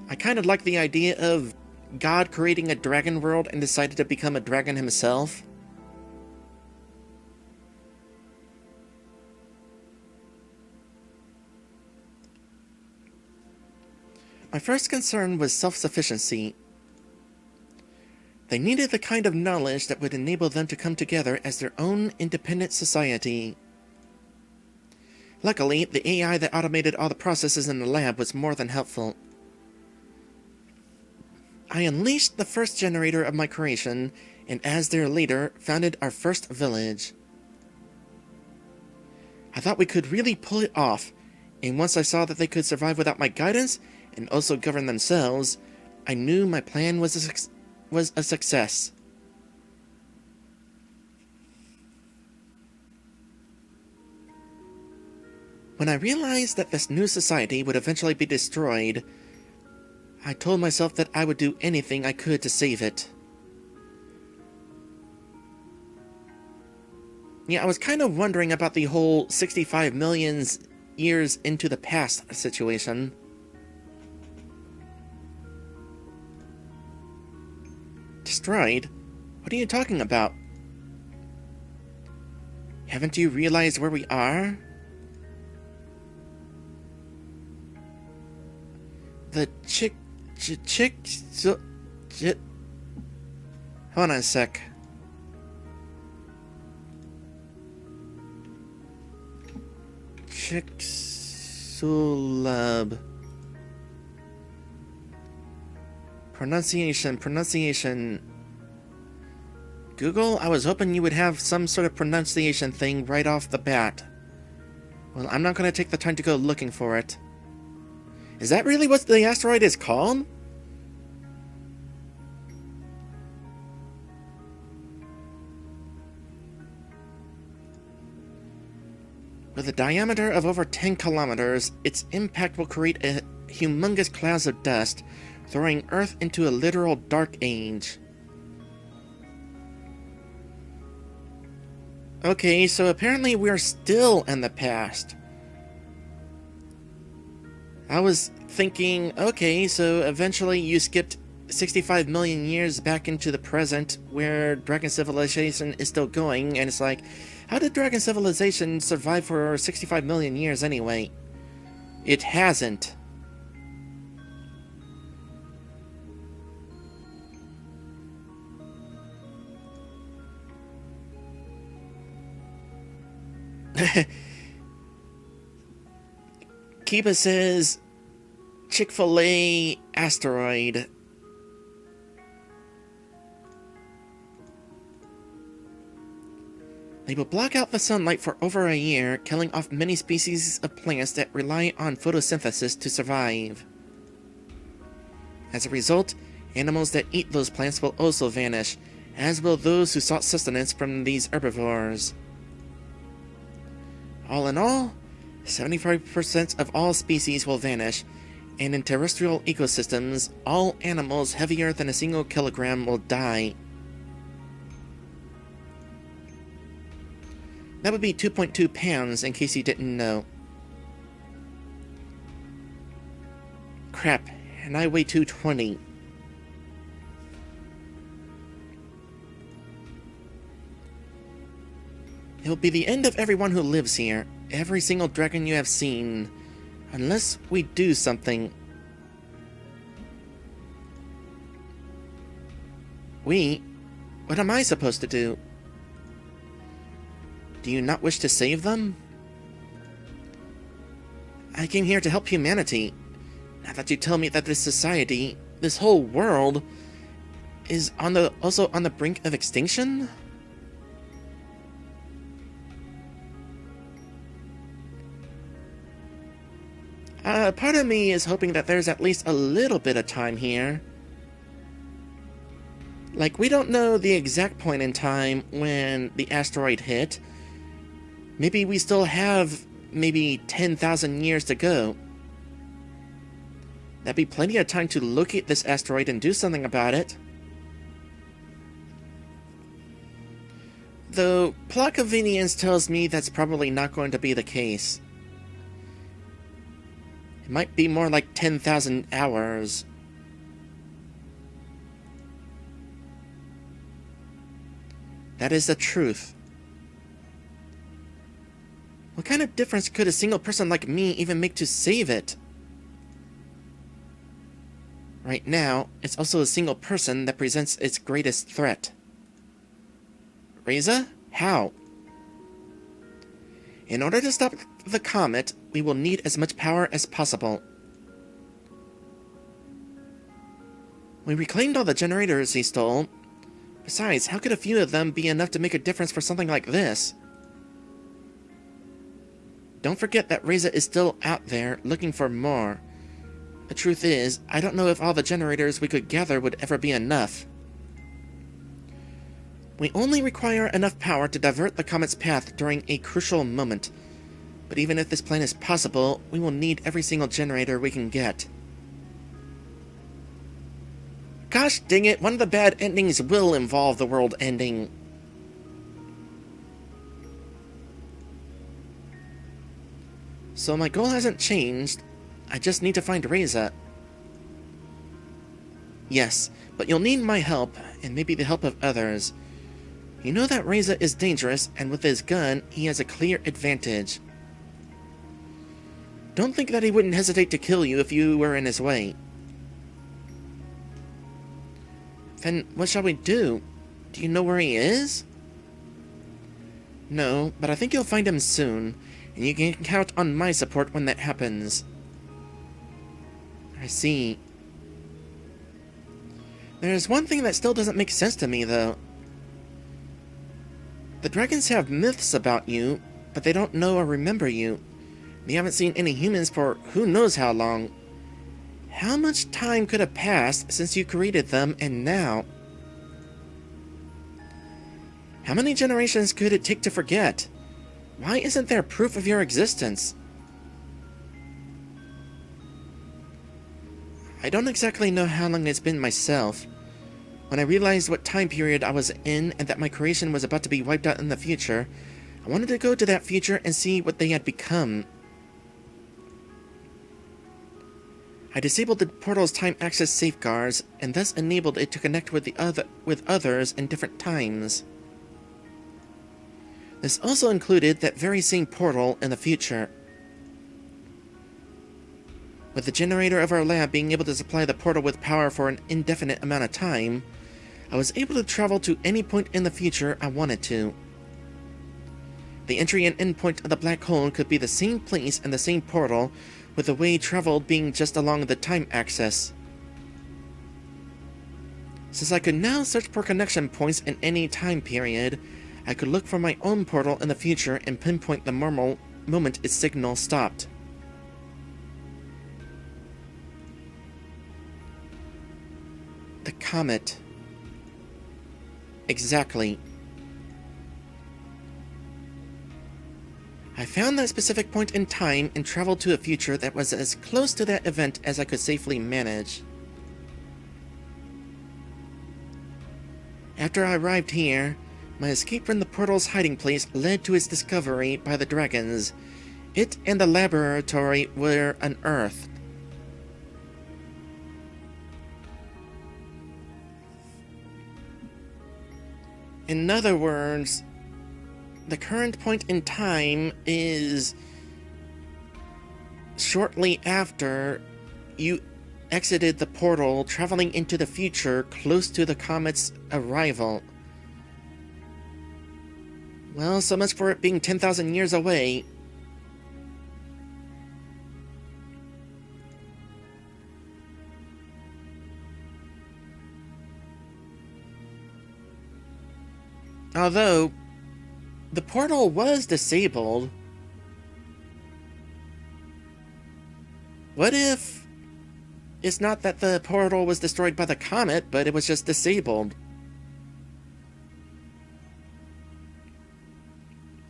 I kind of like the idea of God creating a dragon world and decided to become a dragon himself. My first concern was self-sufficiency. They needed the kind of knowledge that would enable them to come together as their own independent society. Luckily, the AI that automated all the processes in the lab was more than helpful. I unleashed the first generator of my creation, and as their leader, founded our first village. I thought we could really pull it off, and once I saw that they could survive without my guidance, and also govern themselves, I knew my plan was a success. When I realized that this new society would eventually be destroyed, I told myself that I would do anything I could to save it. Yeah, I was kind of wondering about the whole 65 million years into the past situation. Destroyed? What are you talking about? Haven't you realized where we are? The hold on a sec. Chicxulub. Pronunciation. Google, I was hoping you would have some sort of pronunciation thing right off the bat. Well, I'm not going to take the time to go looking for it. Is that really what the asteroid is called? With a diameter of over 10 kilometers, its impact will create a humongous cloud of dust, throwing Earth into a literal dark age. Okay, so apparently we're still in the past. I was thinking, okay, so eventually you skipped 65 million years back into the present where Dragon Civilization is still going, and it's like, how did Dragon Civilization survive for 65 million years anyway? It hasn't. Kiba says, Chick-fil-A asteroid. They will block out the sunlight for over a year, killing off many species of plants that rely on photosynthesis to survive. As a result, animals that eat those plants will also vanish, as will those who sought sustenance from these herbivores. All in all, 75% of all species will vanish, and in terrestrial ecosystems, all animals heavier than a single kilogram will die. That would be 2.2 pounds, in case you didn't know. Crap, and I weigh 220. It will be the end of everyone who lives here, every single dragon you have seen, unless we do something. We? What am I supposed to do? Do you not wish to save them? I came here to help humanity. Now that you tell me that this society, this whole world, is also on the brink of extinction? Part of me is hoping that there's at least a little bit of time here. Like, we don't know the exact point in time when the asteroid hit. Maybe we still have maybe 10,000 years to go. That'd be plenty of time to locate this asteroid and do something about it. Though, plot convenience tells me that's probably not going to be the case. It might be more like 10,000 hours. That is the truth. What kind of difference could a single person like me even make to save it? Right now, it's also a single person that presents its greatest threat. Reza? How? In order to stop the comet, we will need as much power as possible. We reclaimed all the generators he stole. Besides, how could a few of them be enough to make a difference for something like this? Don't forget that Reza is still out there, looking for more. The truth is, I don't know if all the generators we could gather would ever be enough. We only require enough power to divert the comet's path during a crucial moment. But even if this plan is possible, we will need every single generator we can get. Gosh dang it, one of the bad endings will involve the world ending. So my goal hasn't changed. I just need to find Reza. Yes, but you'll need my help, and maybe the help of others. You know that Reza is dangerous, and with his gun, he has a clear advantage. Don't think that he wouldn't hesitate to kill you if you were in his way. Then what shall we do? Do you know where he is? No, but I think you'll find him soon, and you can count on my support when that happens. I see. There's one thing that still doesn't make sense to me, though. The dragons have myths about you, but they don't know or remember you. They haven't seen any humans for who knows how long. How much time could have passed since you created them and now? How many generations could it take to forget? Why isn't there proof of your existence? I don't exactly know how long it's been myself. When I realized what time period I was in and that my creation was about to be wiped out in the future, I wanted to go to that future and see what they had become. I disabled the portal's time access safeguards and thus enabled it to connect with others in different times. This also included that very same portal in the future. With the generator of our lab being able to supply the portal with power for an indefinite amount of time, I was able to travel to any point in the future I wanted to. The entry and end point of the black hole could be the same place and the same portal, with the way traveled being just along the time axis. Since I could now search for connection points in any time period, I could look for my own portal in the future and pinpoint the moment its signal stopped. The comet. Exactly. I found that specific point in time and traveled to a future that was as close to that event as I could safely manage. After I arrived here, my escape from the portal's hiding place led to its discovery by the dragons. It and the laboratory were unearthed. In other words, the current point in time is shortly after you exited the portal, traveling into the future close to the comet's arrival. Well, so much for it being 10,000 years away. Although, the portal was disabled. What if it's not that the portal was destroyed by the comet, but it was just disabled?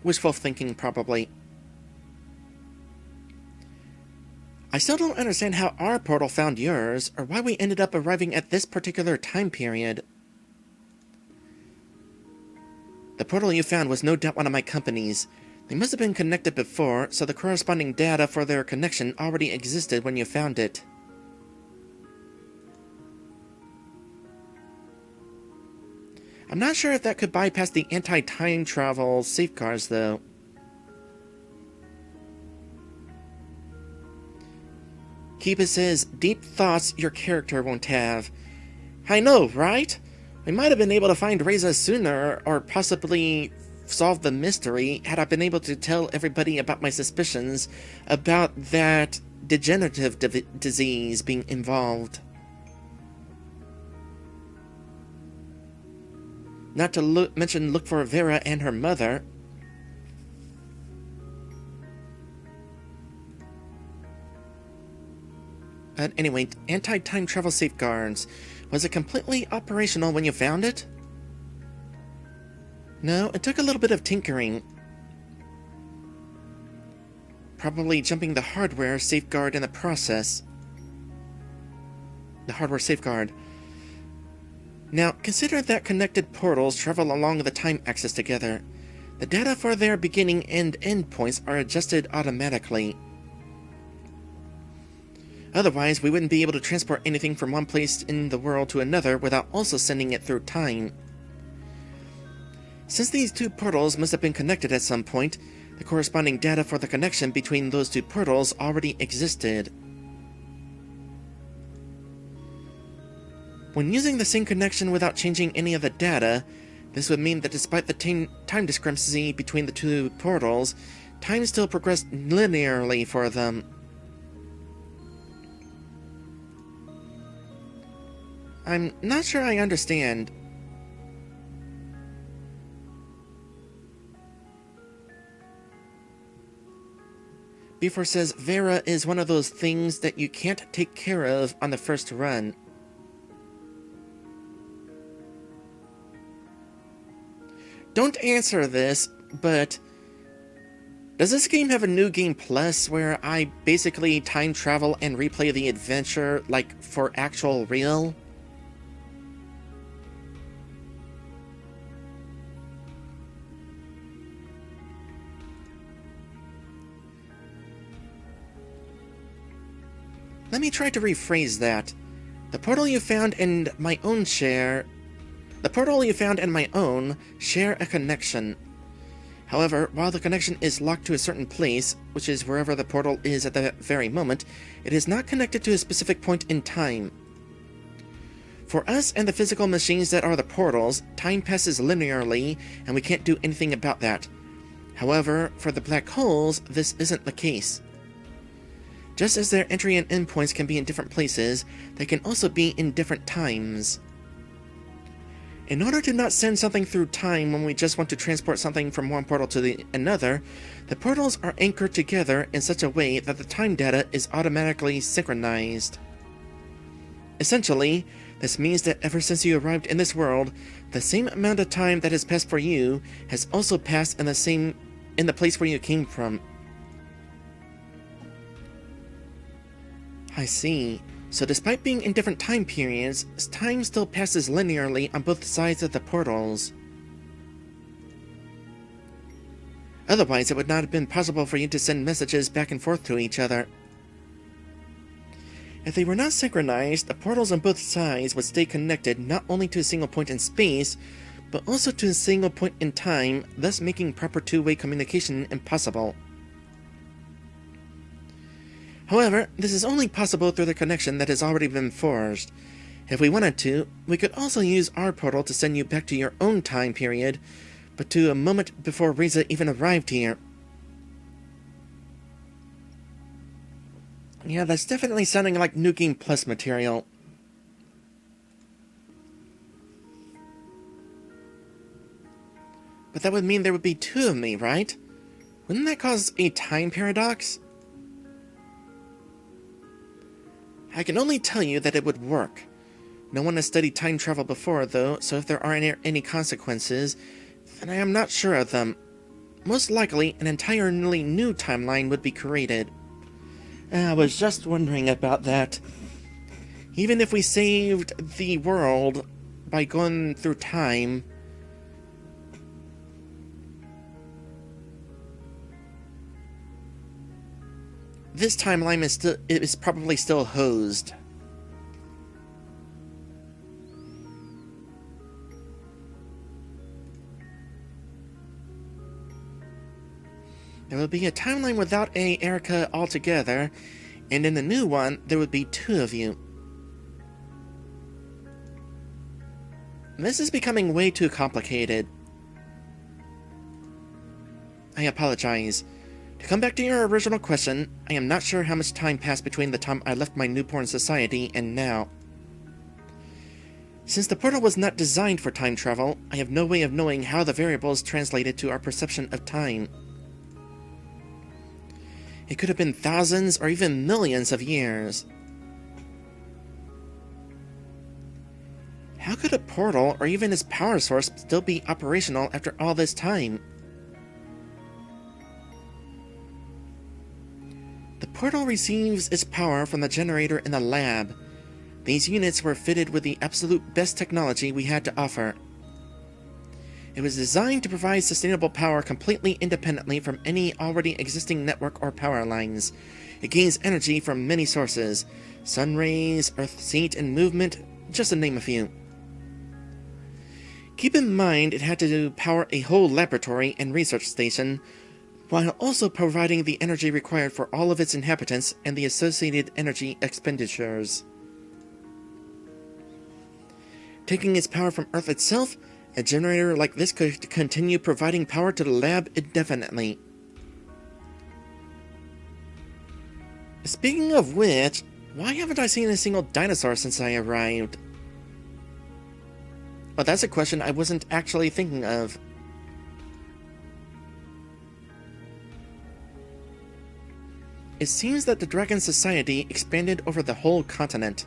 Wishful thinking, probably. I still don't understand how our portal found yours, or why we ended up arriving at this particular time period. The portal you found was no doubt one of my company's. They must have been connected before, so the corresponding data for their connection already existed when you found it. I'm not sure if that could bypass the anti-time travel safeguards, though. Kiba says, deep thoughts your character won't have. I know, right? We might have been able to find Reza sooner, or possibly solve the mystery, had I been able to tell everybody about my suspicions about that degenerative disease being involved. Not to mention look for Vera and her mother. Anyway, anti-time travel safeguards. Was it completely operational when you found it? No, it took a little bit of tinkering. Probably jumping the hardware safeguard in the process. The hardware safeguard. Now, consider that connected portals travel along the time axis together. The data for their beginning and end points are adjusted automatically. Otherwise, we wouldn't be able to transport anything from one place in the world to another without also sending it through time. Since these two portals must have been connected at some point, the corresponding data for the connection between those two portals already existed. When using the same connection without changing any of the data, this would mean that despite the time discrepancy between the two portals, time still progressed linearly for them. I'm not sure I understand. Before says Vera is one of those things that you can't take care of on the first run. Don't answer this, but does this game have a new game plus where I basically time travel and replay the adventure like for actual real? Let me try to rephrase that. The portal you found and my own share a connection. However, while the connection is locked to a certain place, which is wherever the portal is at that very moment, it is not connected to a specific point in time. For us and the physical machines that are the portals, time passes linearly, and we can't do anything about that. However, for the black holes, this isn't the case. Just as their entry and end points can be in different places, they can also be in different times. In order to not send something through time when we just want to transport something from one portal to another, the portals are anchored together in such a way that the time data is automatically synchronized. Essentially, this means that ever since you arrived in this world, the same amount of time that has passed for you has also passed in the place where you came from. I see. So despite being in different time periods, time still passes linearly on both sides of the portals. Otherwise, it would not have been possible for you to send messages back and forth to each other. If they were not synchronized, the portals on both sides would stay connected not only to a single point in space, but also to a single point in time, thus making proper two-way communication impossible. However, this is only possible through the connection that has already been forged. If we wanted to, we could also use our portal to send you back to your own time period, but to a moment before Reza even arrived here. Yeah, that's definitely sounding like New Game Plus material. But that would mean there would be two of me, right? Wouldn't that cause a time paradox? I can only tell you that it would work. No one has studied time travel before, though, so if there aren't any consequences, then I am not sure of them. Most likely, an entirely new timeline would be created. I was just wondering about that. Even if we saved the world by going through time, this timeline is probably still hosed. There will be a timeline without Erika altogether, and in the new one, there would be two of you. This is becoming way too complicated. I apologize. To come back to your original question, I am not sure how much time passed between the time I left my newborn society and now. Since the portal was not designed for time travel, I have no way of knowing how the variables translated to our perception of time. It could have been thousands or even millions of years. How could a portal or even its power source still be operational after all this time? The portal receives its power from the generator in the lab. These units were fitted with the absolute best technology we had to offer. It was designed to provide sustainable power completely independently from any already existing network or power lines. It gains energy from many sources: sun rays, Earth's heat and movement, just to name a few. Keep in mind it had to power a whole laboratory and research station, while also providing the energy required for all of its inhabitants and the associated energy expenditures. Taking its power from Earth itself, a generator like this could continue providing power to the lab indefinitely. Speaking of which, why haven't I seen a single dinosaur since I arrived? Well, that's a question I wasn't actually thinking of. It seems that the Dragon Society expanded over the whole continent.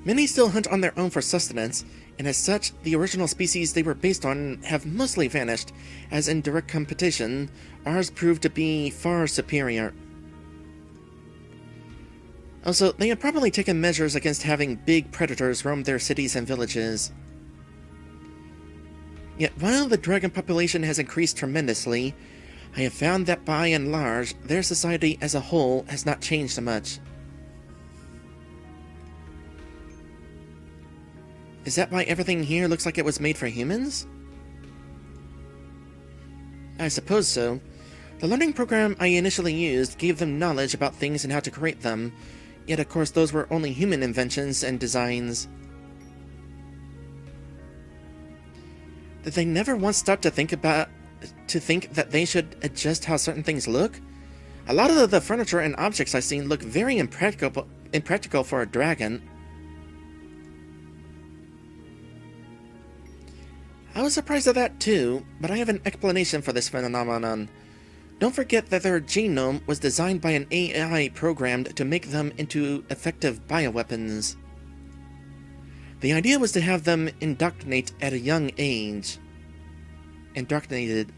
Many still hunt on their own for sustenance, and as such, the original species they were based on have mostly vanished, as in direct competition, ours proved to be far superior. Also, they have probably taken measures against having big predators roam their cities and villages. Yet while the dragon population has increased tremendously, I have found that by and large, their society as a whole has not changed much. Is that why everything here looks like it was made for humans? I suppose so. The learning program I initially used gave them knowledge about things and how to create them, yet of course those were only human inventions and designs. Did they never once stop to think that they should adjust how certain things look? A lot of the furniture and objects I've seen look very impractical for a dragon. I was surprised at that too, but I have an explanation for this phenomenon. Don't forget that their genome was designed by an AI programmed to make them into effective bioweapons. The idea was to have them indoctrinate at a young age. Indoctrinated.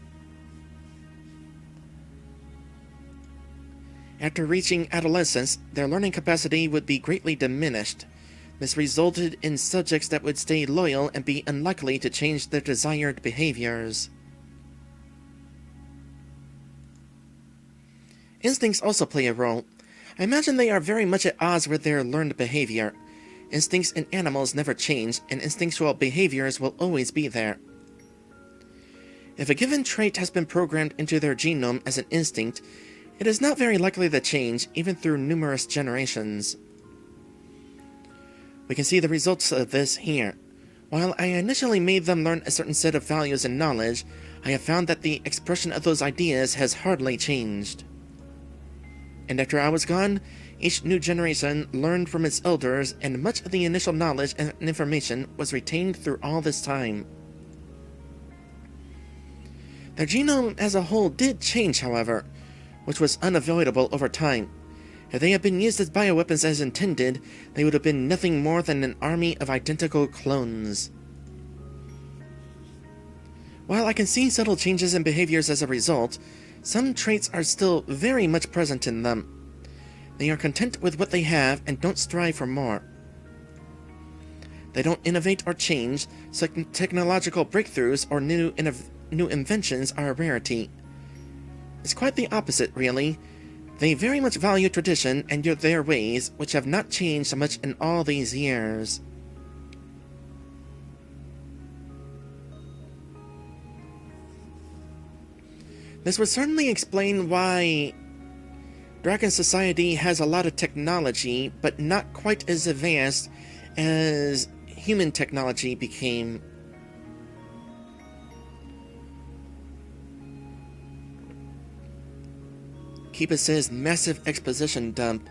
After reaching adolescence, their learning capacity would be greatly diminished. This resulted in subjects that would stay loyal and be unlikely to change their desired behaviors. Instincts also play a role. I imagine they are very much at odds with their learned behavior. Instincts in animals never change, and instinctual behaviors will always be there. If a given trait has been programmed into their genome as an instinct, it is not very likely to change, even through numerous generations. We can see the results of this here. While I initially made them learn a certain set of values and knowledge, I have found that the expression of those ideas has hardly changed. And after I was gone, each new generation learned from its elders, and much of the initial knowledge and information was retained through all this time. Their genome as a whole did change, however, which was unavoidable over time. If they had been used as bioweapons as intended, they would have been nothing more than an army of identical clones. While I can see subtle changes in behaviors as a result, some traits are still very much present in them. They are content with what they have and don't strive for more. They don't innovate or change, so technological breakthroughs or new inventions are a rarity. It's quite the opposite, really. They very much value tradition and their ways, which have not changed much in all these years. This would certainly explain why Dragon Society has a lot of technology, but not quite as advanced as human technology became. Keepa says massive exposition dump.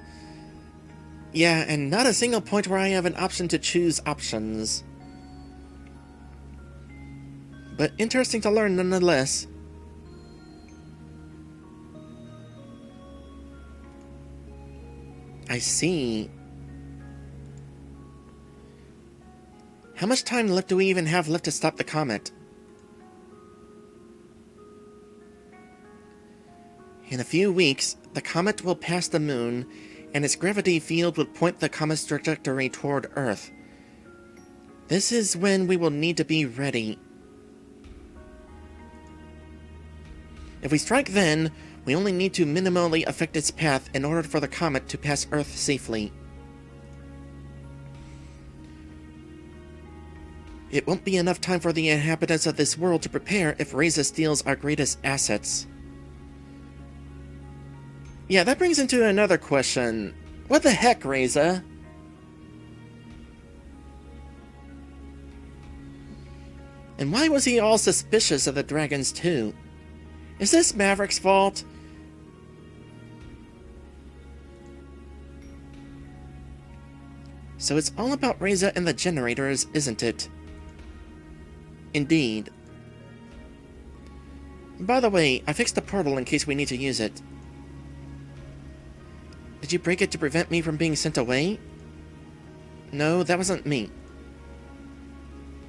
Yeah, and not a single point where I have an option to choose options. But interesting to learn nonetheless. I see. How much time left do we even have left to stop the comet? In a few weeks, the comet will pass the moon, and its gravity field will point the comet's trajectory toward Earth. This is when we will need to be ready. If we strike then, we only need to minimally affect its path in order for the comet to pass Earth safely. It won't be enough time for the inhabitants of this world to prepare if Reza steals our greatest assets. Yeah, that brings into another question. What the heck, Reza? And why was he all suspicious of the dragons too? Is this Maverick's fault? So it's all about Reza and the generators, isn't it? Indeed. By the way, I fixed the portal in case we need to use it. Did you break it to prevent me from being sent away? No, that wasn't me.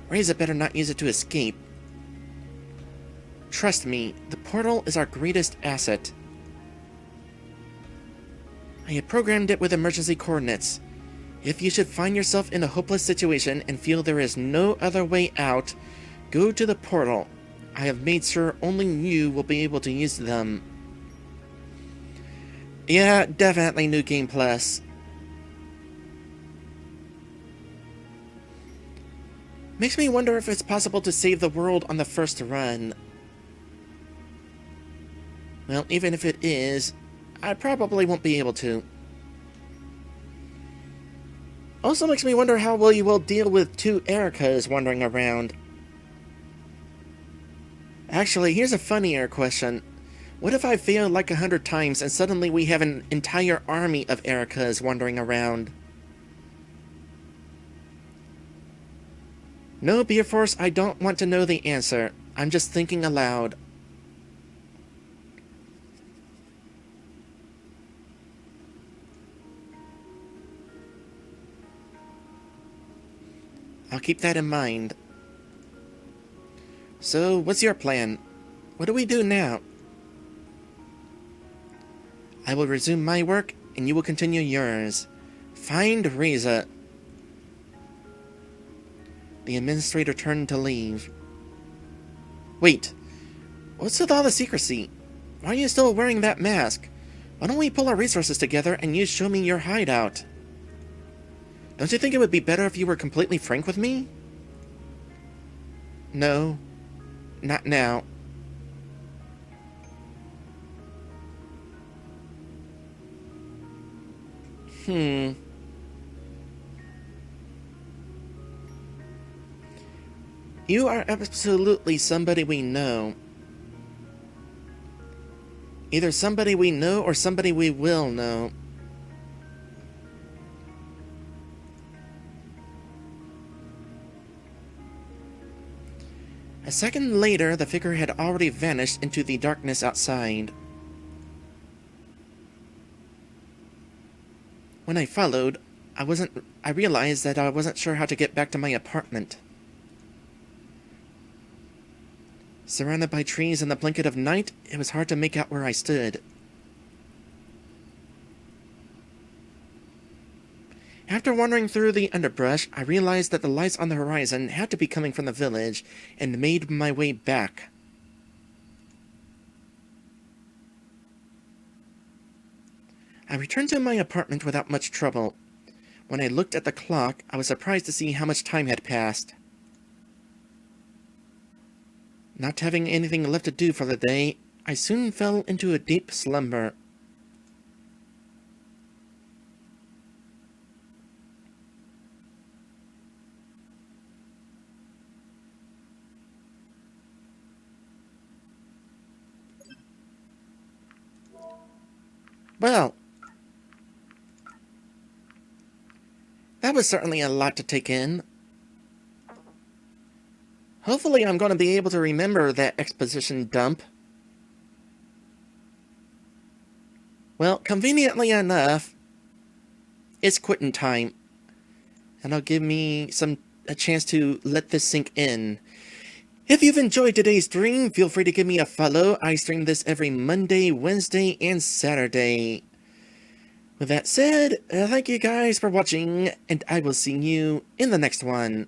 Reza better not use it to escape. Trust me, the portal is our greatest asset. I had programmed it with emergency coordinates. If you should find yourself in a hopeless situation and feel there is no other way out, go to the portal. I have made sure only you will be able to use them. Yeah, definitely New Game Plus. Makes me wonder if it's possible to save the world on the first run. Well, even if it is, I probably won't be able to. Also makes me wonder how well you will deal with two Erikas wandering around. Actually, here's a funnier question. What if I failed like 100 times and suddenly we have an entire army of Erikas wandering around? No, Beer Force, I don't want to know the answer. I'm just thinking aloud. I'll keep that in mind. So, what's your plan? What do we do now? I will resume my work, and you will continue yours. Find Reza. The administrator turned to leave. Wait. What's with all the secrecy? Why are you still wearing that mask? Why don't we pull our resources together and you show me your hideout? Don't you think it would be better if you were completely frank with me? No. Not now. You are absolutely somebody we know. Either somebody we know or somebody we will know. A second later, the figure had already vanished into the darkness outside. When I followed, I realized that I wasn't sure how to get back to my apartment. Surrounded by trees in the blanket of night, it was hard to make out where I stood. After wandering through the underbrush, I realized that the lights on the horizon had to be coming from the village, and made my way back. I returned to my apartment without much trouble. When I looked at the clock, I was surprised to see how much time had passed. Not having anything left to do for the day, I soon fell into a deep slumber. Well, that was certainly a lot to take in. Hopefully I'm going to be able to remember that exposition dump. Well, conveniently enough, it's quitting time. And it'll give me a chance to let this sink in. If you've enjoyed today's stream, feel free to give me a follow. I stream this every Monday, Wednesday, and Saturday. With that said, thank you guys for watching, and I will see you in the next one.